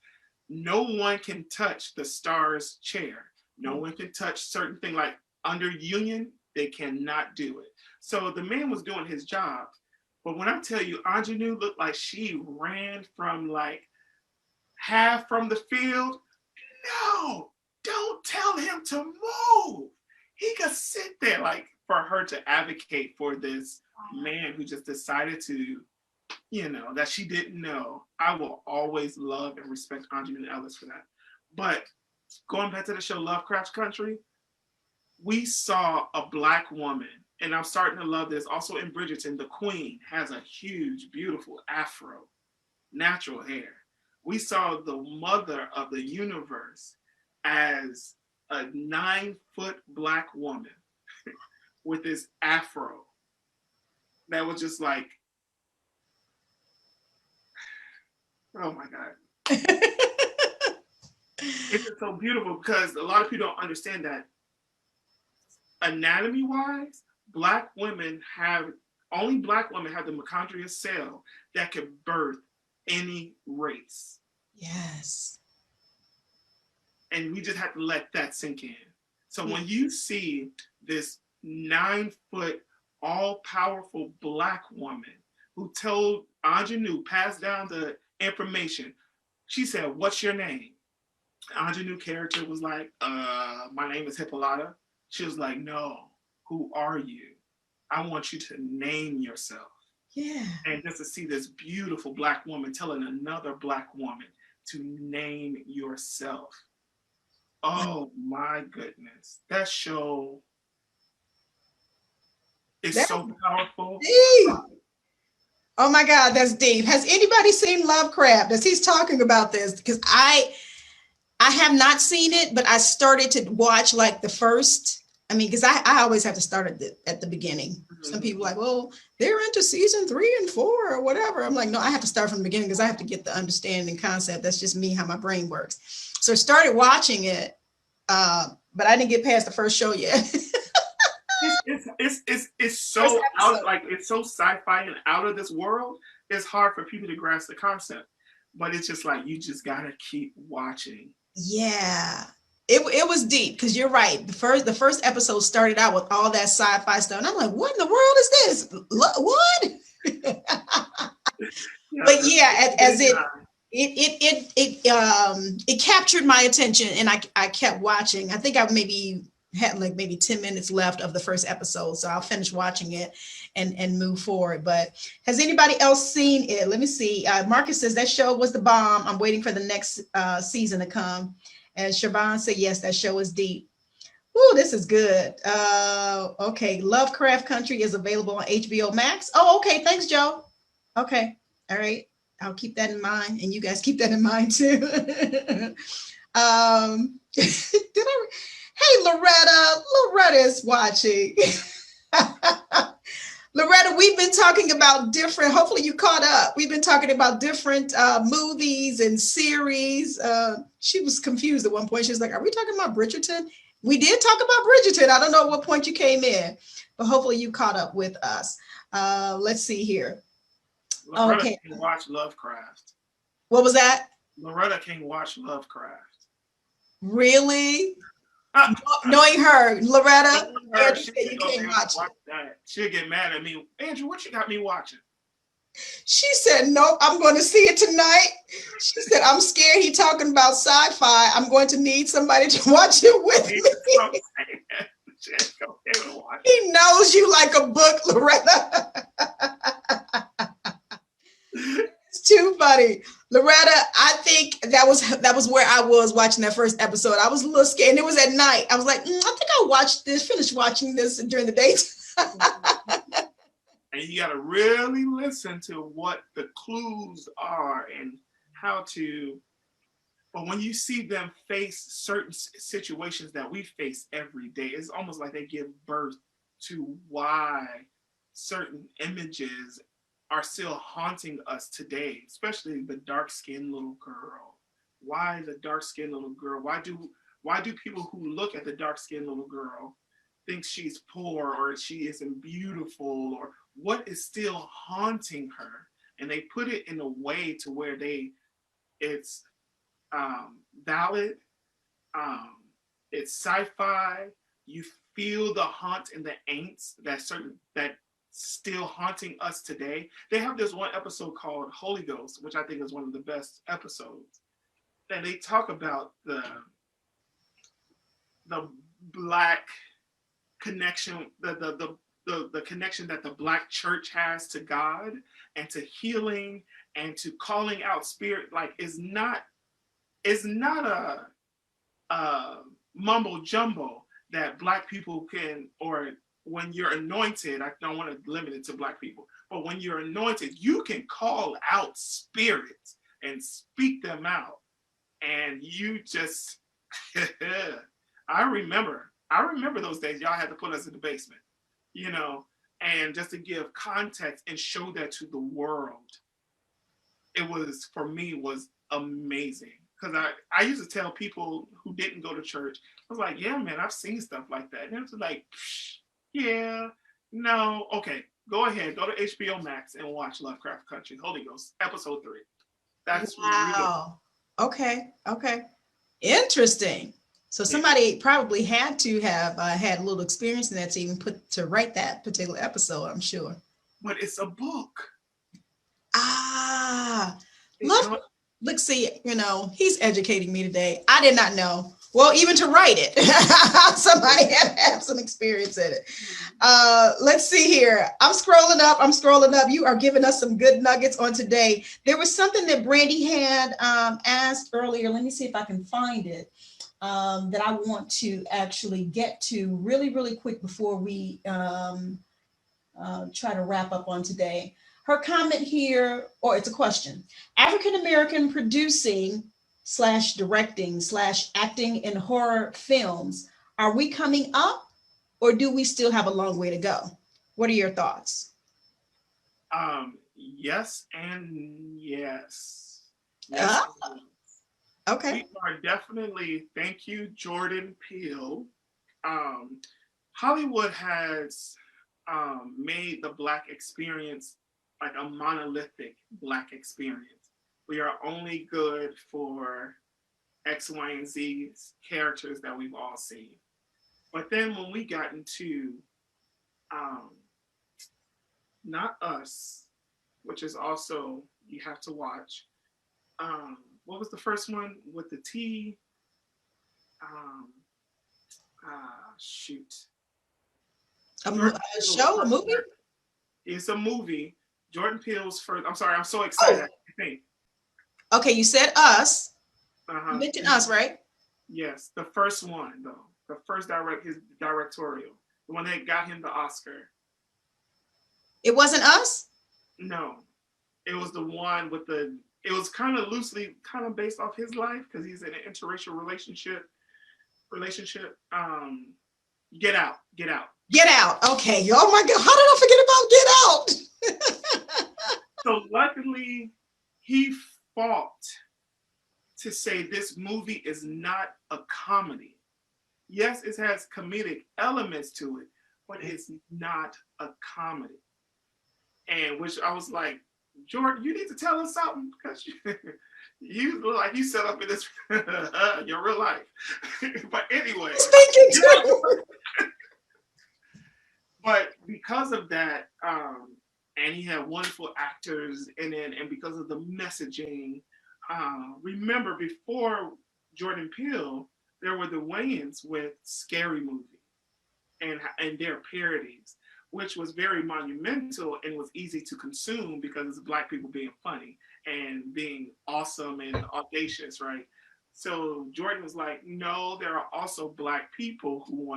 no one can touch the star's chair. No one can touch certain things, like under union, they cannot do it. So the man was doing his job. But when I tell you, Ingenue looked like she ran from like half from the field. No, don't tell him to move. He could sit there, like, for her to advocate for this man who just decided to, you know, that she didn't know. I will always love and respect Ingenue Ellis for that. But going back to the show Lovecraft Country, we saw a Black woman, and I'm starting to love this. Also in Bridgerton, the Queen has a huge, beautiful afro, natural hair. We saw the mother of the universe as a 9-foot Black woman with this afro that was just like, oh my God. It's just so beautiful because a lot of people don't understand that anatomy-wise, only Black women have the mitochondrial cell that can birth any race. Yes. And we just have to let that sink in. So when you see this 9-foot, all-powerful Black woman who told Ingenue, passed down the information, she said, "What's your name?" Ingenue character was like, my name is Hippolyta. She was like, "No, who are you? I want you to name yourself." Yeah. And just to see this beautiful Black woman telling another Black woman to name yourself. Oh my goodness. That show is so powerful. Deep. Oh my God, that's deep. Has anybody seen Lovecraft as he's talking about this? Because I have not seen it, but I started to watch like the first. I mean, because I always have to start at the beginning. Mm-hmm. Some people are like, well, they're into season 3 and 4 or whatever. I'm like, no, I have to start from the beginning because I have to get the understanding concept. That's just me, how my brain works. So I started watching it, but I didn't get past the first show yet. It's so out, like it's so sci-fi and out of this world. It's hard for people to grasp the concept, but it's just like you just gotta keep watching. Yeah, it was deep because you're right. The first episode started out with all that sci-fi stuff, and I'm like, what in the world is this? What? Yeah, but yeah, as it captured my attention, and I kept watching. I think I had maybe 10 minutes left of the first episode, so I'll finish watching it and move forward. But has anybody else seen it? Let me see. Marcus says that show was the bomb. I'm waiting for the next season to come. And Siobhan said, yes, that show is deep. Ooh, this is good. Okay, Lovecraft Country is available on HBO Max. Oh, okay, thanks, Joe. Okay, all right. I'll keep that in mind, and you guys keep that in mind too. Hey, Loretta is watching. Loretta, we've been talking about different, hopefully you caught up. We've been talking about different movies and series. She was confused at one point. She was like, are we talking about Bridgerton? We did talk about Bridgerton. I don't know what point you came in, but hopefully you caught up with us. Let's see here. Loretta can watch Lovecraft. What was that? Loretta can watch Lovecraft. Really? Knowing her, Loretta, you can't watch that. She'll get mad at me. Andrew, what you got me watching? She said, nope, I'm going to see it tonight. She said, I'm scared he talking about sci-fi. I'm going to need somebody to watch it with me. He knows you like a book, Loretta. It's too funny. Loretta, I think that was where I was watching that first episode. I was a little scared, and it was at night. I was like, I think I'll finish watching this during the day. And you got to really listen to what the clues are and how to. But when you see them face certain situations that we face every day, it's almost like they give birth to why certain images are still haunting us today, especially the dark-skinned little girl. Why the dark-skinned little girl? Why do people who look at the dark-skinned little girl think she's poor or she isn't beautiful, or what is still haunting her? And they put it in a way to where it's valid, it's sci-fi. You feel the haunt and the angst that still haunting us today. They have this one episode called Holy Ghost, which I think is one of the best episodes. And they talk about the Black connection, the connection that the Black church has to God and to healing and to calling out spirit. Like, it's not a mumbo jumbo that Black people can, or when you're anointed, I don't want to limit it to Black people, but when you're anointed, you can call out spirits and speak them out. And you just, I remember those days y'all had to put us in the basement, and just to give context and show that to the world, it was, for me, was amazing. Because I used to tell people who didn't go to church, I was like, yeah, man, I've seen stuff like that. And it was like, yeah, no, okay, go ahead, go to HBO Max and watch Lovecraft Country, Holy Ghost, episode 3. That's wow. Okay. Interesting. So somebody probably had to have had a little experience in that to even to write that particular episode, I'm sure. But it's a book. Look, see, he's educating me today. I did not know. Well, even to write it, somebody had to have some experience in it. Let's see here. I'm scrolling up. You are giving us some good nuggets on today. There was something that Brandy had asked earlier. Let me see if I can find it, that I want to actually get to really, really quick before we try to wrap up on today. Her comment here, or it's a question: African-American producing / directing / acting in horror films, are we coming up, or do we still have a long way to go? What are your thoughts? Yes and yes. Okay. We are definitely, thank you, Jordan Peele. Hollywood has made the Black experience like a monolithic Black experience. We are only good for X, Y, and Z characters that we've all seen. But then when we got into Not Us, which is also, you have to watch. What was the first one with the T? Shoot. A show, a movie? It's a movie. Jordan Peele's first. I'm sorry, I'm so excited. I think. Okay, you said Us. You mentioned Us, right? Yes, the first one though. The first his directorial, the one that got him the Oscar. It wasn't Us? No, it was the one with the. It was kind of loosely, kind of based off his life because he's in an interracial relationship. Get Out. Get Out. Okay. Oh my God. How did I forget about Get Out? So luckily, he fought to say this movie is not a comedy. Yes, it has comedic elements to it, but it's not a comedy. And which I was like, Jordan, you need to tell us something because you look like you set up in this your real life. But anyway, but because of that, and he had wonderful actors in it, and because of the messaging, remember before Jordan Peele, there were the Wayans with Scary Movie and their parodies, which was very monumental and was easy to consume because it's Black people being funny and being awesome and audacious, right? So Jordan was like, no, there are also Black people who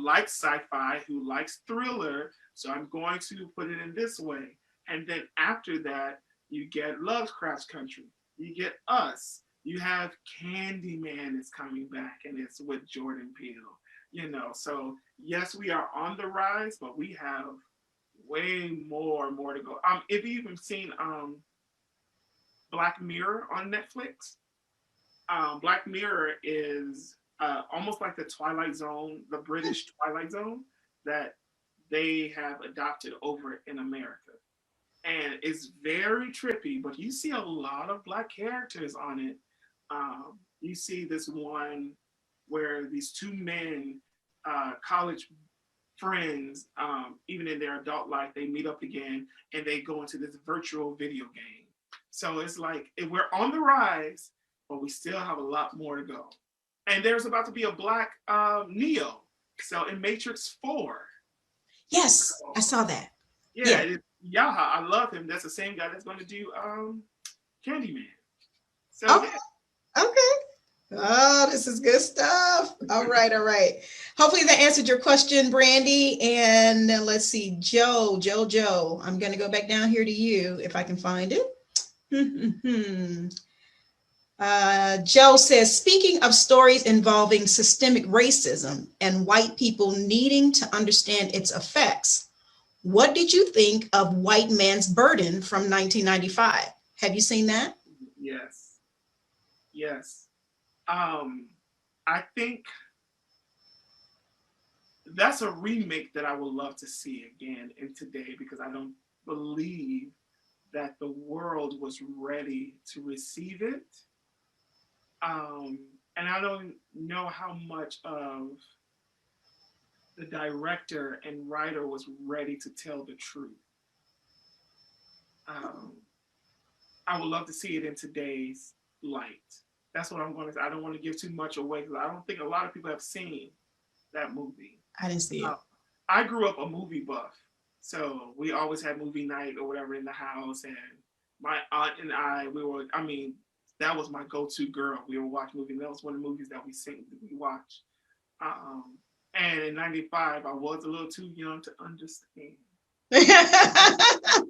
like sci-fi, who likes thriller, so I'm going to put it in this way. And then after that, you get Lovecraft's Country, you get Us, you have Candyman is coming back, and it's with Jordan Peele. You know, so yes, we are on the rise, but we have way more to go. If you've even seen Black Mirror on Netflix, Black Mirror is almost like the Twilight Zone, the British Twilight Zone that they have adopted over in America. And it's very trippy, but you see a lot of Black characters on it. You see this one where these two men, college friends, even in their adult life, they meet up again and they go into this virtual video game. So it's like we're on the rise, but we still have a lot more to go. And there's about to be a Black Neo. So in Matrix 4. Yes, so, I saw that. Yeah. Yaha, I love him. That's the same guy that's going to do Candyman. So okay. Oh, this is good stuff. All right. Hopefully that answered your question, Brandy. And let's see, Joe. I'm going to go back down here to you if I can find it. Joe says, speaking of stories involving systemic racism and white people needing to understand its effects, what did you think of White Man's Burden from 1995? Have you seen that? Yes. I think that's a remake that I would love to see again in today, because I don't believe that the world was ready to receive it. And I don't know how much of the director and writer was ready to tell the truth. I would love to see it in today's light. That's what I'm going to say. I don't want to give too much away because I don't think a lot of people have seen that movie. I didn't see it. I grew up a movie buff. So we always had movie night or whatever in the house. And my aunt and I, that was my go-to girl. We would watch movies. That was one of the movies that we watched. And in 95, I was a little too young to understand. I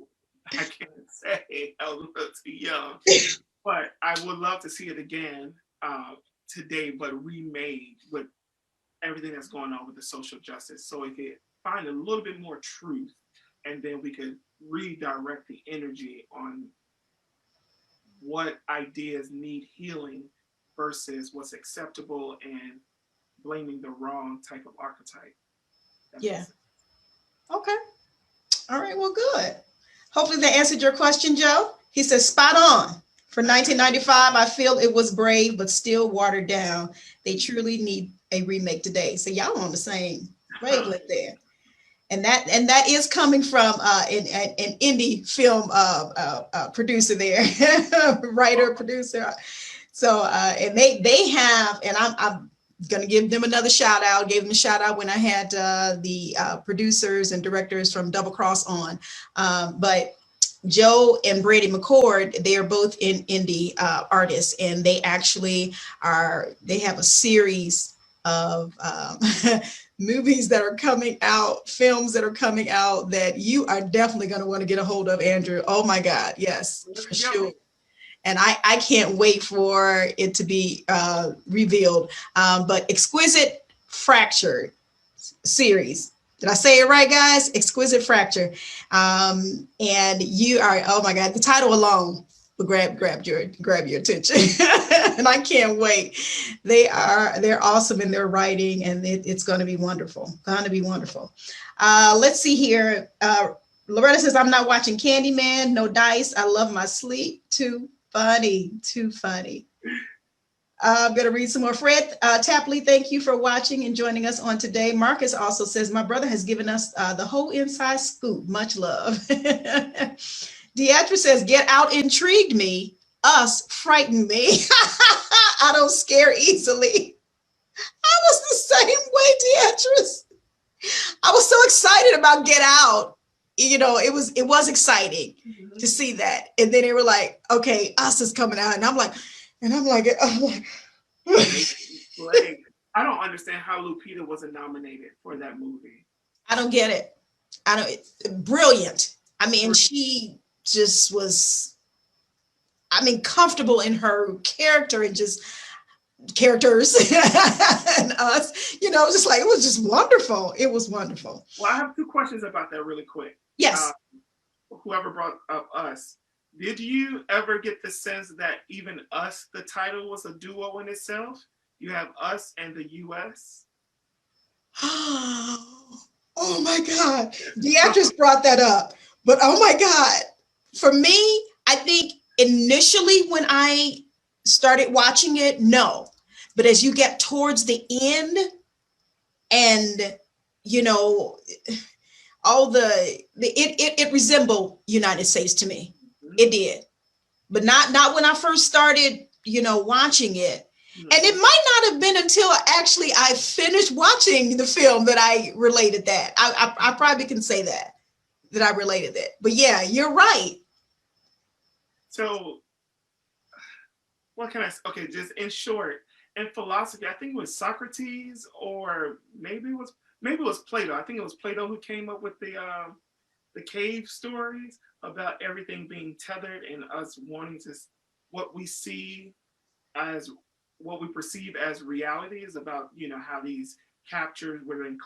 can't say I was a little too young. But I would love to see it again today, but remade with everything that's going on with the social justice. So it could find a little bit more truth, and then we could redirect the energy on what ideas need healing versus what's acceptable and blaming the wrong type of archetype. Yeah. Okay. All right. Well, good. Hopefully that answered your question, Joe. He says, spot on. For 1995, I feel it was brave, but still watered down. They truly need a remake today. So y'all on the same wavelength there. And that is coming from an indie film producer there, writer, producer. So, and they have, and I'm going to give them another shout out. Gave them a shout out when I had the producers and directors from Double Cross on. But Joe and Brady McCord, they are both indie artists, and they actually they have a series of movies that are coming out, films that are coming out that you are definitely going to want to get a hold of, Andrew. Oh my God. Yes, for sure. And I can't wait for it to be revealed. But Exquisite Fracture series. Did I say it right, guys? Exquisite Fracture. And you are, oh my God, the title alone will grab your attention. And I can't wait. They're awesome in their writing, and it's going to be wonderful. Let's see here. Loretta says, I'm not watching Candyman, no dice. I love my sleep. Too funny. I'm going to read some more. Fred Tapley, thank you for watching and joining us on today. Marcus also says, my brother has given us the whole inside scoop. Much love. Deidre says, Get Out intrigued me. Us frightened me. I don't scare easily. I was the same way, Deidre. I was so excited about Get Out. You know, it was exciting to see that. And then they were like, okay, Us is coming out. And I'm like, like, I don't understand how Lupita wasn't nominated for that movie. I don't get it. Brilliant. I mean, she just was, comfortable in her character and just characters and Us, you know, just like, it was just wonderful. It was wonderful. Well, I have 2 questions about that really quick. Yes. Whoever brought up Us, did you ever get the sense that even Us, the title, was a duo in itself? You have Us and the US. Oh my God. Deidre brought that up. But oh my God. For me, I think initially when I started watching it, no. But as you get towards the end and, you know, all it resembled United States to me. It did. But not when I first started, you know, watching it. And it might not have been until actually I finished watching the film that I related that. I probably can say that I related that. But yeah, you're right. So what can I say? Okay, just in short, in philosophy, I think it was Socrates, or maybe it was Plato. I think it was Plato who came up with the cave stories about everything being tethered and us wanting to, what we see as, what we perceive as reality is about, you know, how these captures were in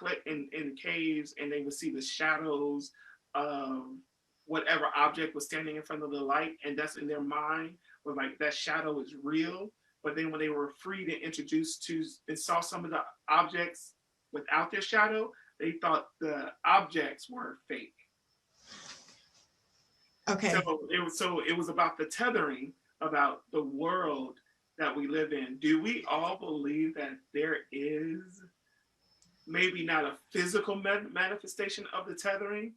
caves and they would see the shadows of whatever object was standing in front of the light, and that's in their mind, where like that shadow is real. But then when they were free to introduce to and saw some of the objects without their shadow, they thought the objects were fake. Okay. So it was about the tethering, about the world that we live in. Do we all believe that there is maybe not a physical manifestation of the tethering,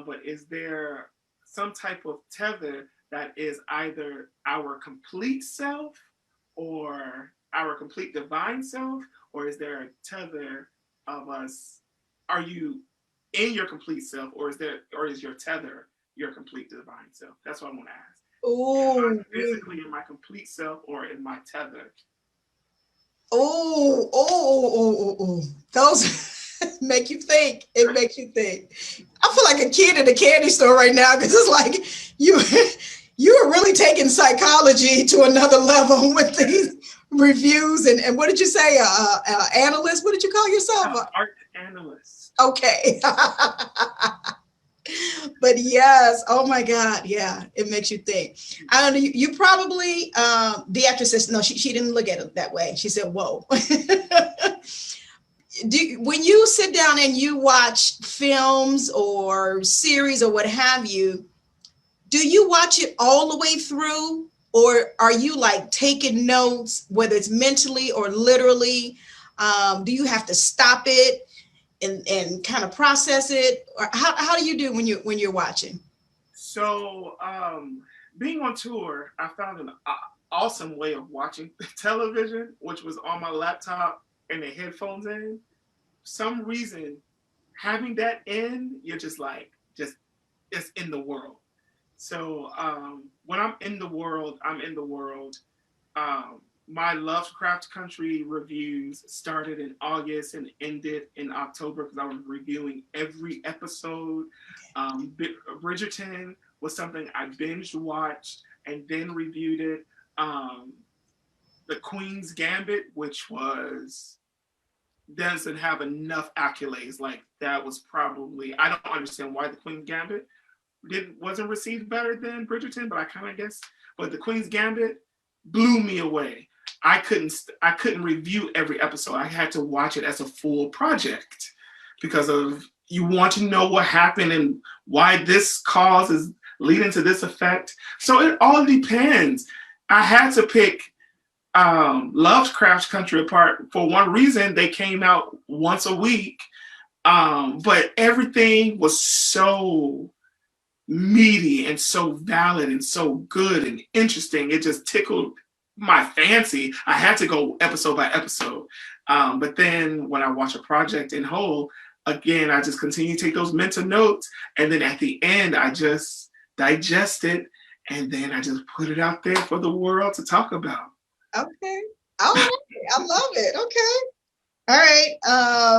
but is there some type of tether that is either our complete self or our complete divine self, or is there a tether of us? Are you in your complete self, or is your tether your complete divine self? That's what I want to ask. Oh, am I physically in my complete self, or in my tether? Oh. Those make you think. It makes you think. I feel like a kid in a candy store right now, because it's like you are really taking psychology to another level with these reviews. And what did you say? Analyst? What did you call yourself? Art analyst. Okay. But yes, oh my God, yeah, it makes you think. I don't know, you probably, the actress says, no, she didn't look at it that way. She said, whoa. When you sit down and you watch films or series or what have you, do you watch it all the way through? Or are you like taking notes, whether it's mentally or literally? Do you have to stop it and kind of process it? Or how do you do when you're watching? So being on tour, I found an awesome way of watching television, which was on my laptop and the headphones in. For some reason, having that in, you're just it's in the world. So when I'm in the world, my Lovecraft Country reviews started in August and ended in October, because I was reviewing every episode. Bridgerton was something I binge watched and then reviewed it. The Queen's Gambit, which doesn't have enough accolades. Like, that was probably, I don't understand why the Queen's Gambit wasn't received better than Bridgerton, but I kind of guess. But the Queen's Gambit blew me away. I couldn't review every episode. I had to watch it as a full project, because of, you want to know what happened and why this cause is leading to this effect. So it all depends. I had to pick Lovecraft Country apart for one reason. They came out once a week, but everything was so meaty and so valid and so good and interesting. It just tickled my fancy. I had to go episode by episode. But then when I watch a project in whole, again, I just continue to take those mental notes. And then at the end, I just digest it. And then I just put it out there for the world to talk about. Okay. All right. I love it. Okay. All right.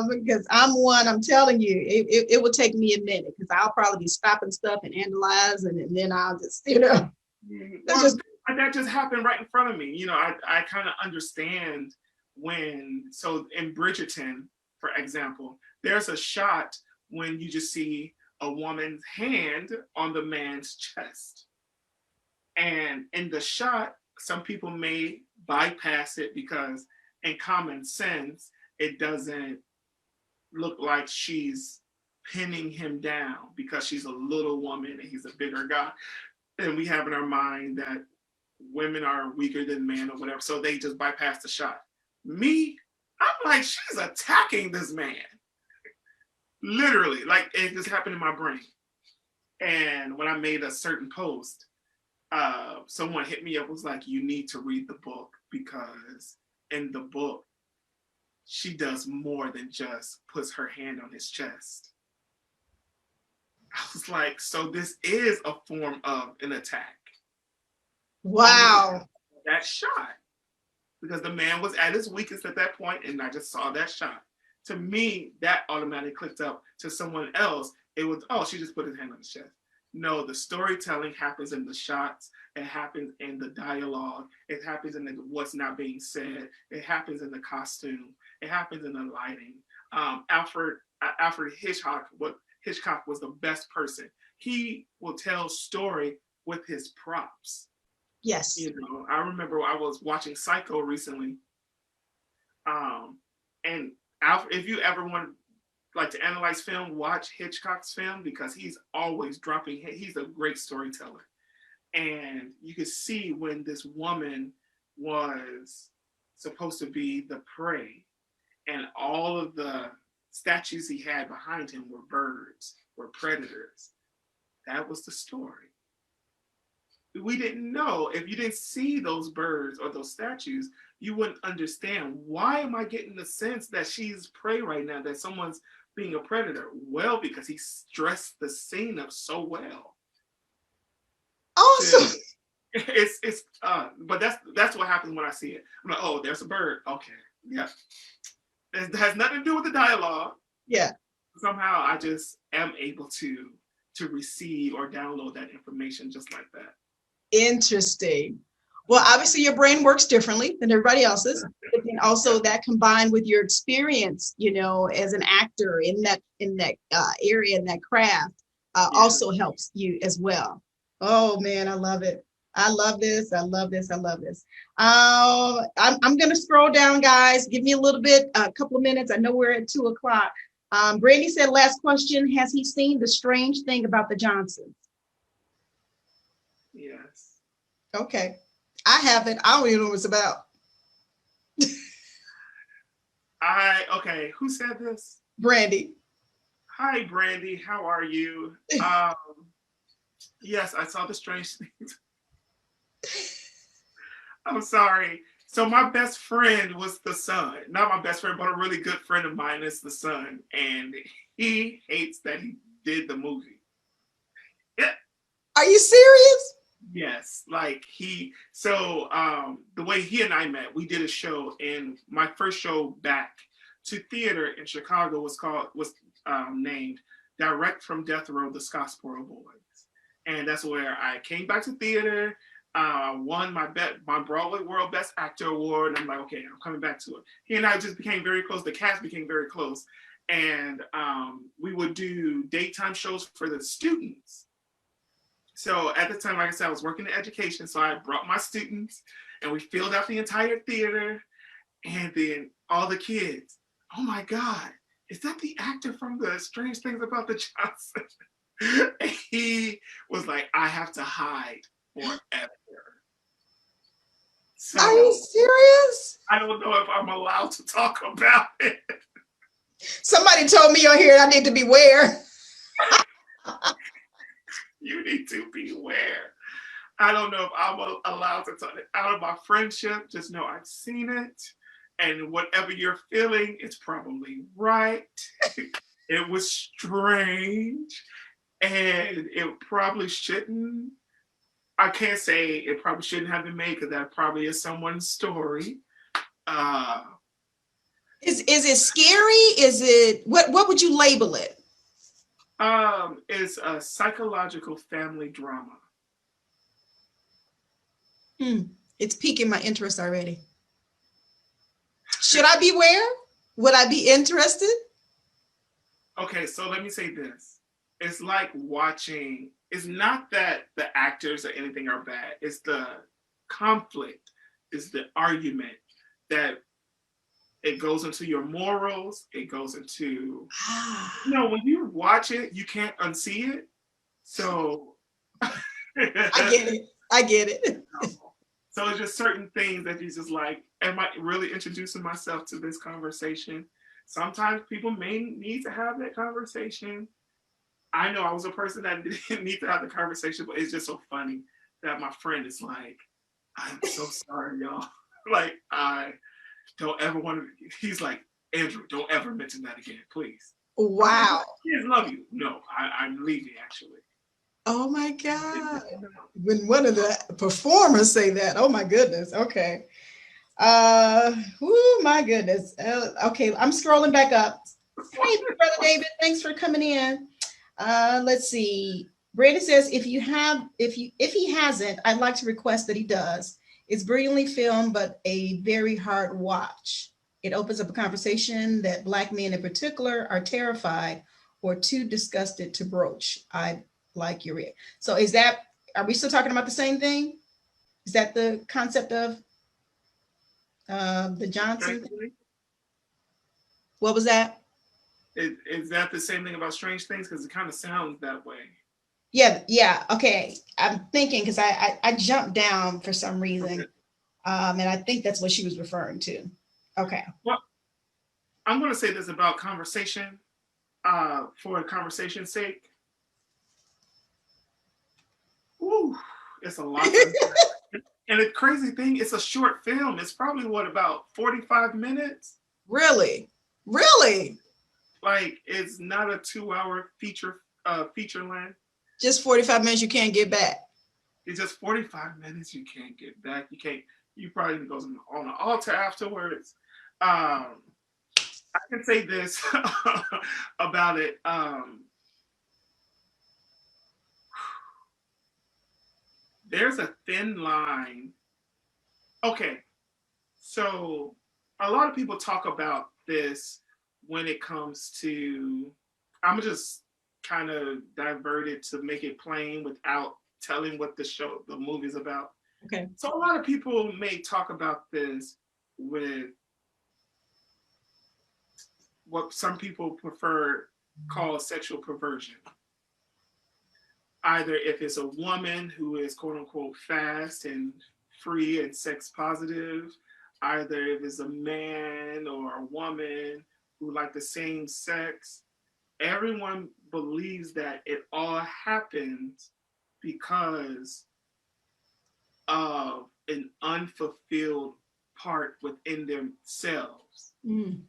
Because I'm telling you, it will take me a minute because I'll probably be stopping stuff and analyzing, and then I'll just, well, that just happened right in front of me. I kind of understand so in Bridgerton, for example, there's a shot when you just see a woman's hand on the man's chest. And in the shot, some people may bypass it because in common sense, it doesn't look like she's pinning him down because she's a little woman and he's a bigger guy. And we have in our mind that women are weaker than men or whatever. So they just bypass the shot. Me, I'm like, she's attacking this man. Literally, like it just happened in my brain. And when I made a certain post, someone hit me up, was like, you need to read the book because in the book, she does more than just puts her hand on his chest. I was like, so this is a form of an attack. Wow. That shot. Because the man was at his weakest at that point, and I just saw that shot. To me, that automatically clicked up. To someone else, it was, oh, she just put his hand on his chest. No, the storytelling happens in the shots. It happens in the dialogue. It happens in what's not being said. It happens in the costume. It happens in the lighting. Alfred Hitchcock was the best person. He will tell story with his props. Yes. I remember I was watching Psycho recently. And Alfred, if you ever want to analyze film, watch Hitchcock's film because he's always dropping. He's a great storyteller. And you could see when this woman was supposed to be the prey and all of the statues he had behind him were birds, were predators. That was the story. We didn't know. If you didn't see those birds or those statues, you wouldn't understand. Why am I getting the sense that she's prey right now, that someone's being a predator? Well, because he stressed the scene up so well. Awesome. But that's what happens when I see it. I'm like, oh, there's a bird. Okay, yeah. It has nothing to do with the dialogue. Yeah. Somehow I just am able to receive or download that information just like that. Interesting. Well, obviously your brain works differently than everybody else's, but then also that combined with your experience, as an actor in that area, in that craft, also helps you as well. Oh man, I love it. I love this. I love this. I love this. I'm going to scroll down, guys. Give me a couple of minutes. I know we're at 2:00. Brandy said, last question. Has he seen The Strange Thing About the Johnsons? Yes. Okay. I haven't. I don't even know what it's about. Okay. Who said this? Brandy. Hi, Brandy. How are you? Yes, I saw The Strange Things. I'm sorry. So my best friend was the son. Not my best friend, but a really good friend of mine is the son. And he hates that he did the movie. Yeah. Are you serious? Yes. The way he and I met, we did a show, and my first show back to theater in Chicago was named Direct from Death Row, the Scottsboro Boys. And that's where I came back to theater, won my Broadway World Best Actor Award. And I'm like, okay, I'm coming back to it. He and I just became very close. The cast became very close. And we would do daytime shows for the students. So at the time, like I said, I was working in education. So I brought my students and we filled out the entire theater. And then all the kids, oh my God, is that the actor from The Strange Things About the Johnsons? And he was like, I have to hide forever. So, are you serious? I don't know if I'm allowed to talk about it. Somebody told me on here I need to beware. You need to beware. I don't know if I'm allowed to talk out of my friendship. Just know I've seen it. And whatever you're feeling, it's probably right. It was strange. And it probably shouldn't. I can't say it probably shouldn't have been made because that probably is someone's story. Is it scary? Is it what would you label it? It's a psychological family drama. It's piquing my interest already. Should I beware? Would I be interested? Okay, so let me say this. It's like watching, it's not that the actors or anything are bad. It's the conflict, it's the argument that it goes into your morals. It goes into, when you watch it, you can't unsee it. So I get it. So it's just certain things that you just like, am I really introducing myself to this conversation? Sometimes people may need to have that conversation. I know I was a person that didn't need to have the conversation, but it's just so funny that my friend is like, I'm so sorry, y'all. Like, I don't ever want to, he's like, Andrew, don't ever mention that again, please. Wow. Kids love you. No, I'm leaving actually. Oh my God. When one of the performers say that, oh my goodness. Okay. Oh my goodness. Okay, I'm scrolling back up. Hey, Brother David, thanks for coming in. Let's see. Brandon says, if he hasn't, I'd like to request that he does. It's brilliantly filmed, but a very hard watch. It opens up a conversation that Black men in particular are terrified or too disgusted to broach. I'd like your read. So are we still talking about the same thing? Is that the concept of the Johnson? What was that? Is that the same thing about Strange Things? Because it kind of sounds that way. Yeah. Okay. I'm thinking because I jumped down for some reason. And I think that's what she was referring to. Okay. Well, I'm going to say this about conversation for conversation's sake. Ooh, it's a lot. And the crazy thing, it's a short film. It's probably about 45 minutes? Really? Like, it's not a 2-hour feature length. Just 45 minutes you can't get back. It's just 45 minutes you can't get back. You probably goes on an altar afterwards. I can say this about it. There's a thin line. Okay, so a lot of people talk about this when it comes to, I'm just kind of divert it to make it plain without telling what the movie's about. Okay. So a lot of people may talk about this with what some people call sexual perversion. Either if it's a woman who is quote unquote fast and free and sex positive, either if it's a man or a woman who like the same sex, everyone believes that it all happens because of an unfulfilled part within themselves. Mm.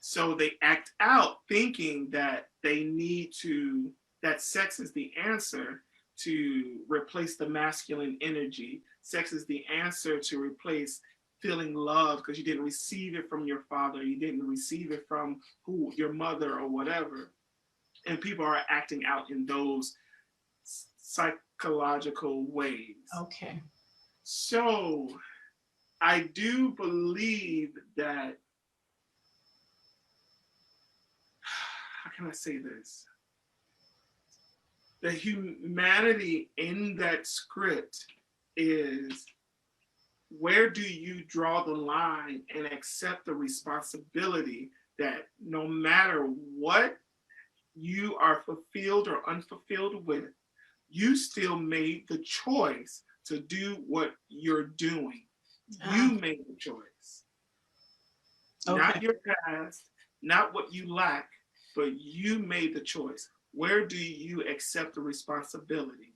So they act out thinking that that sex is the answer to replace the masculine energy. Sex is the answer to replace feeling love because you didn't receive it from your father, you didn't receive it from your mother or whatever. And people are acting out in those psychological ways. Okay. So I do believe that, how can I say this? The humanity in that script is, where do you draw the line and accept the responsibility that no matter what you are fulfilled or unfulfilled with, you still made the choice to do what you're doing. You made the choice. Okay. Not your past, not what you lack, but you made the choice. where do you accept the responsibility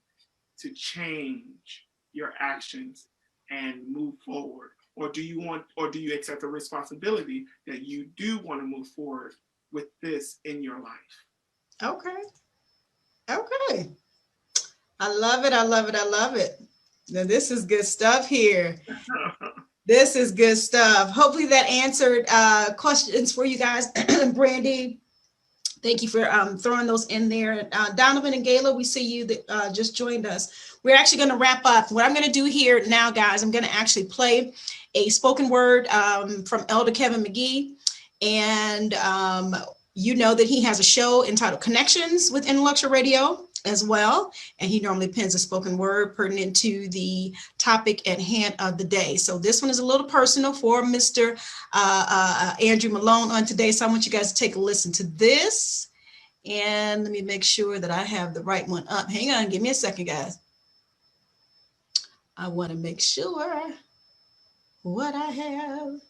to change your actions and move forward? Or do you accept the responsibility that you do want to move forward with this in your life? Okay. Okay. I love it. I love it. I love it. Now, this is good stuff here. This is good stuff. Hopefully that answered questions for you guys. Brandy, thank you for throwing those in there. Donovan and Gayla, we see you that just joined us. We're actually going to wrap up. What I'm going to do here now, guys, I'm going to actually play a spoken word from Elder Kevin McGee. And you know that he has a show entitled Connections with Intellectual Radio as well. And he normally pens a spoken word pertinent to the topic at hand of the day. So this one is a little personal for Mr. Andrew Malone on today. So I want you guys to take a listen to this. And let me make sure that I have the right one up. Hang on, give me a second, guys. I want to make sure what I have.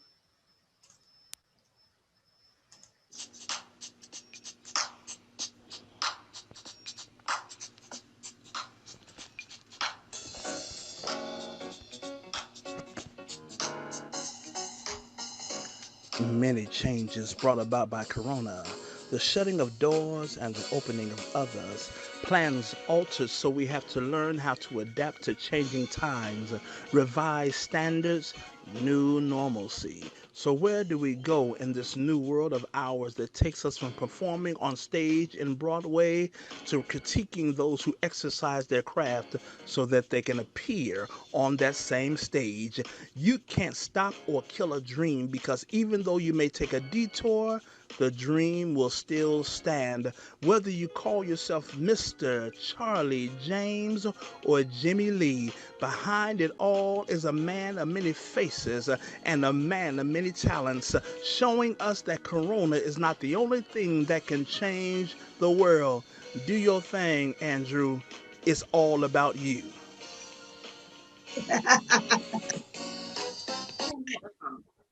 Many changes brought about by Corona, the shutting of doors and the opening of others, plans altered, so we have to learn how to adapt to changing times, revised standards, new normalcy. So where do we go in this new world of ours that takes us from performing on stage in Broadway to critiquing those who exercise their craft so that they can appear on that same stage? You can't stop or kill a dream, because even though you may take a detour, the dream will still stand. Whether you call yourself Mr. Charlie James or Jimmy Lee, behind it all is a man of many faces and a man of many talents, showing us that Corona is not the only thing that can change the world. Do your thing, Andrew. It's all about you.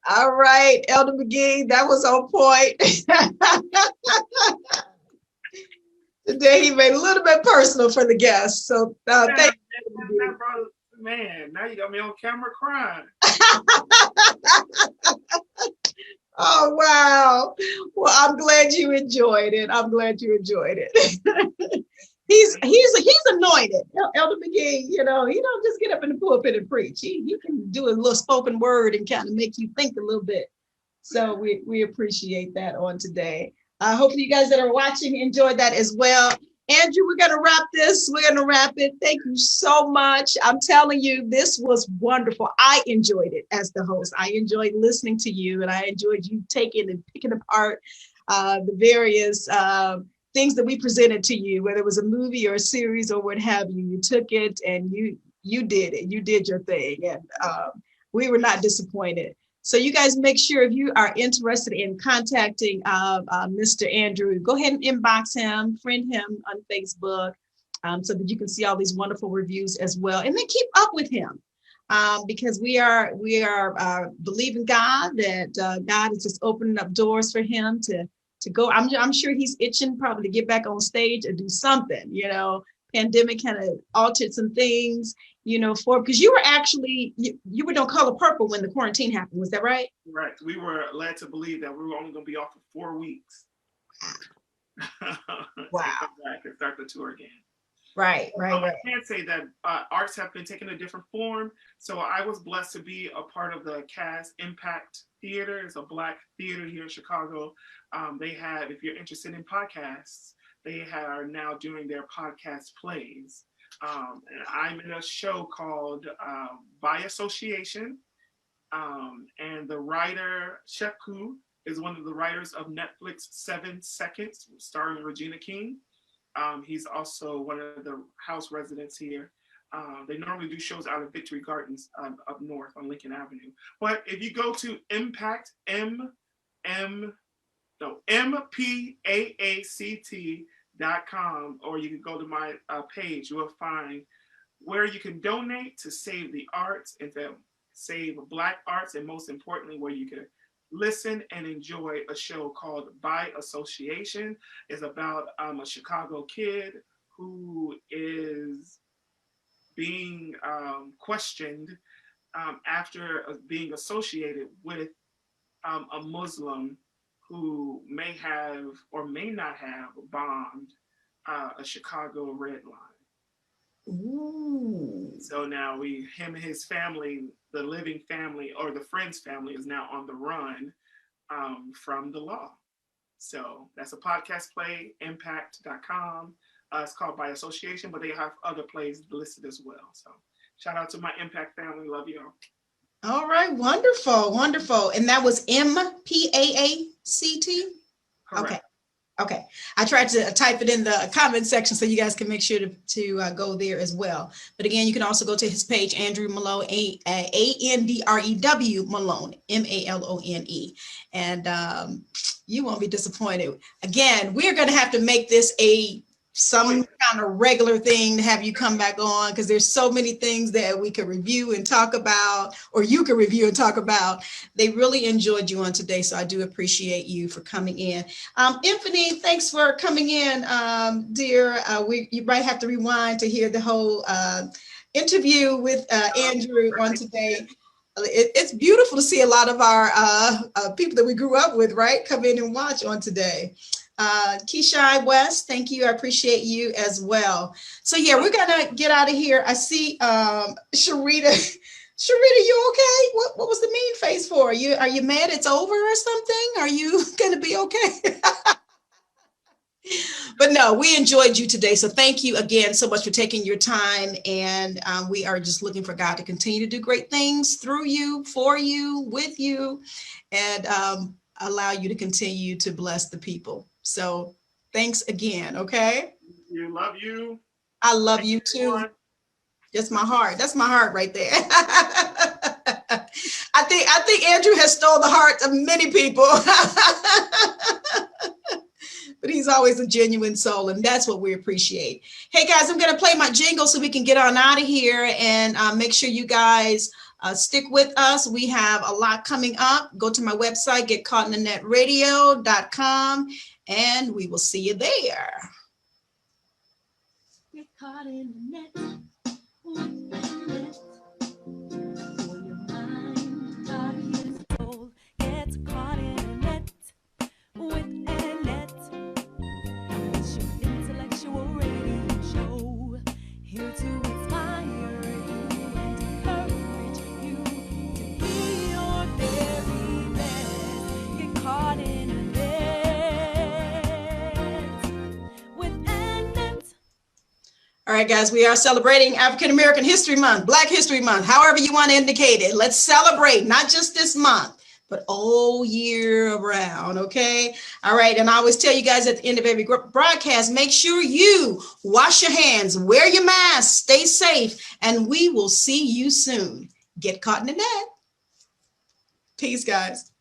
All right, Elder McGee, that was on point. Today he made a little bit personal for the guests. So thank you. Man, now you got me on camera crying. Oh, wow. Well, I'm glad you enjoyed it. I'm glad you enjoyed it. He's anointed. Elder McGee, you know, he don't just get up in the pulpit and preach. He can do a little spoken word and kind of make you think a little bit. So we appreciate that on today. Hopefully you guys that are watching enjoyed that as well. Andrew, we're going to wrap this. We're going to wrap it. Thank you so much. I'm telling you, this was wonderful. I enjoyed it as the host. I enjoyed listening to you, and I enjoyed you taking and picking apart the various things that we presented to you, whether it was a movie or a series or what have you. You took it and you did it. You did your thing, and we were not disappointed. So you guys make sure, if you are interested in contacting Mr. Andrew, go ahead and inbox him, friend him on Facebook, so that you can see all these wonderful reviews as well. And then keep up with him, because we are believing God that God is just opening up doors for him to go. I'm sure he's itching probably to get back on stage or do something. You know, pandemic kind of altered some things. You know, because you were actually, you were No Color Purple when the quarantine happened. Was that right? Right. We were led to believe that we were only going to be off for 4 weeks. Wow. Back and start the tour again. Right. I can say that arts have been taking a different form. So I was blessed to be a part of the Cast Impact Theater. It's a Black theater here in Chicago. They have, if you're interested in podcasts, they are now doing their podcast plays. And I'm in a show called By Association. And the writer, Shep Koo, is one of the writers of Netflix 7 Seconds, starring Regina King. He's also one of the house residents here. They normally do shows out of Victory Gardens up north on Lincoln Avenue. But if you go to mpaact.com, or you can go to my page, you will find where you can donate to save the arts and to save Black arts, and most importantly, where you can listen and enjoy a show called By Association. It's about a Chicago kid who is being questioned after being associated with a Muslim who may have or may not have bombed a Chicago red line. Ooh. So now him and his family, the living family or the friend's family, is now on the run from the law. So that's a podcast play, impact.com. It's called By Association, but they have other plays listed as well. So shout out to my Impact family. Love y'all. All right. Wonderful. Wonderful. And that was MPAACT? Correct. Okay. I tried to type it in the comment section so you guys can make sure to go there as well. But again, you can also go to his page, Andrew Malone, ANDREW Malone, MALONE. And you won't be disappointed. Again, we're going to have to make this some kind of regular thing to have you come back on, because there's so many things that we could review and talk about, or you could review and talk about. They really enjoyed you on today, so I do appreciate you for coming in. Infinite, thanks for coming in, dear. You might have to rewind to hear the whole interview with Andrew on today. It's beautiful to see a lot of our people that we grew up with, right, come in and watch on today. Cashapp West, thank you. I appreciate you as well. So yeah, we're gonna get out of here. I see Sharita. Sharita, you okay? What was the mean face for? Are you mad it's over or something? Are you gonna be okay? But no, we enjoyed you today. So thank you again so much for taking your time. And we are just looking for God to continue to do great things through you, for you, with you, and allow you to continue to bless the people. So thanks again. Okay. You love you. I love you too. That's my heart. That's my heart right there. I think Andrew has stole the hearts of many people. But he's always a genuine soul, and that's what we appreciate. Hey guys, I'm going to play my jingle so we can get on out of here, and make sure you guys stick with us. We have a lot coming up. Go to my website, GetcaughtinANetRadio.com, and we will see you there. Get caught in the net. With ANet. For your mind, body, and soul. Get caught in a net. With ANet. It's your intellectual radio show. Here to inspire you and encourage you to be your very best. Get caught in a net. With ANet. All right, guys, we are celebrating African American History Month, Black History Month, however you want to indicate it. Let's celebrate, not just this month, but all year round, okay? All right, and I always tell you guys at the end of every broadcast, make sure you wash your hands, wear your mask, stay safe, and we will see you soon. Get caught in the net. Peace, guys.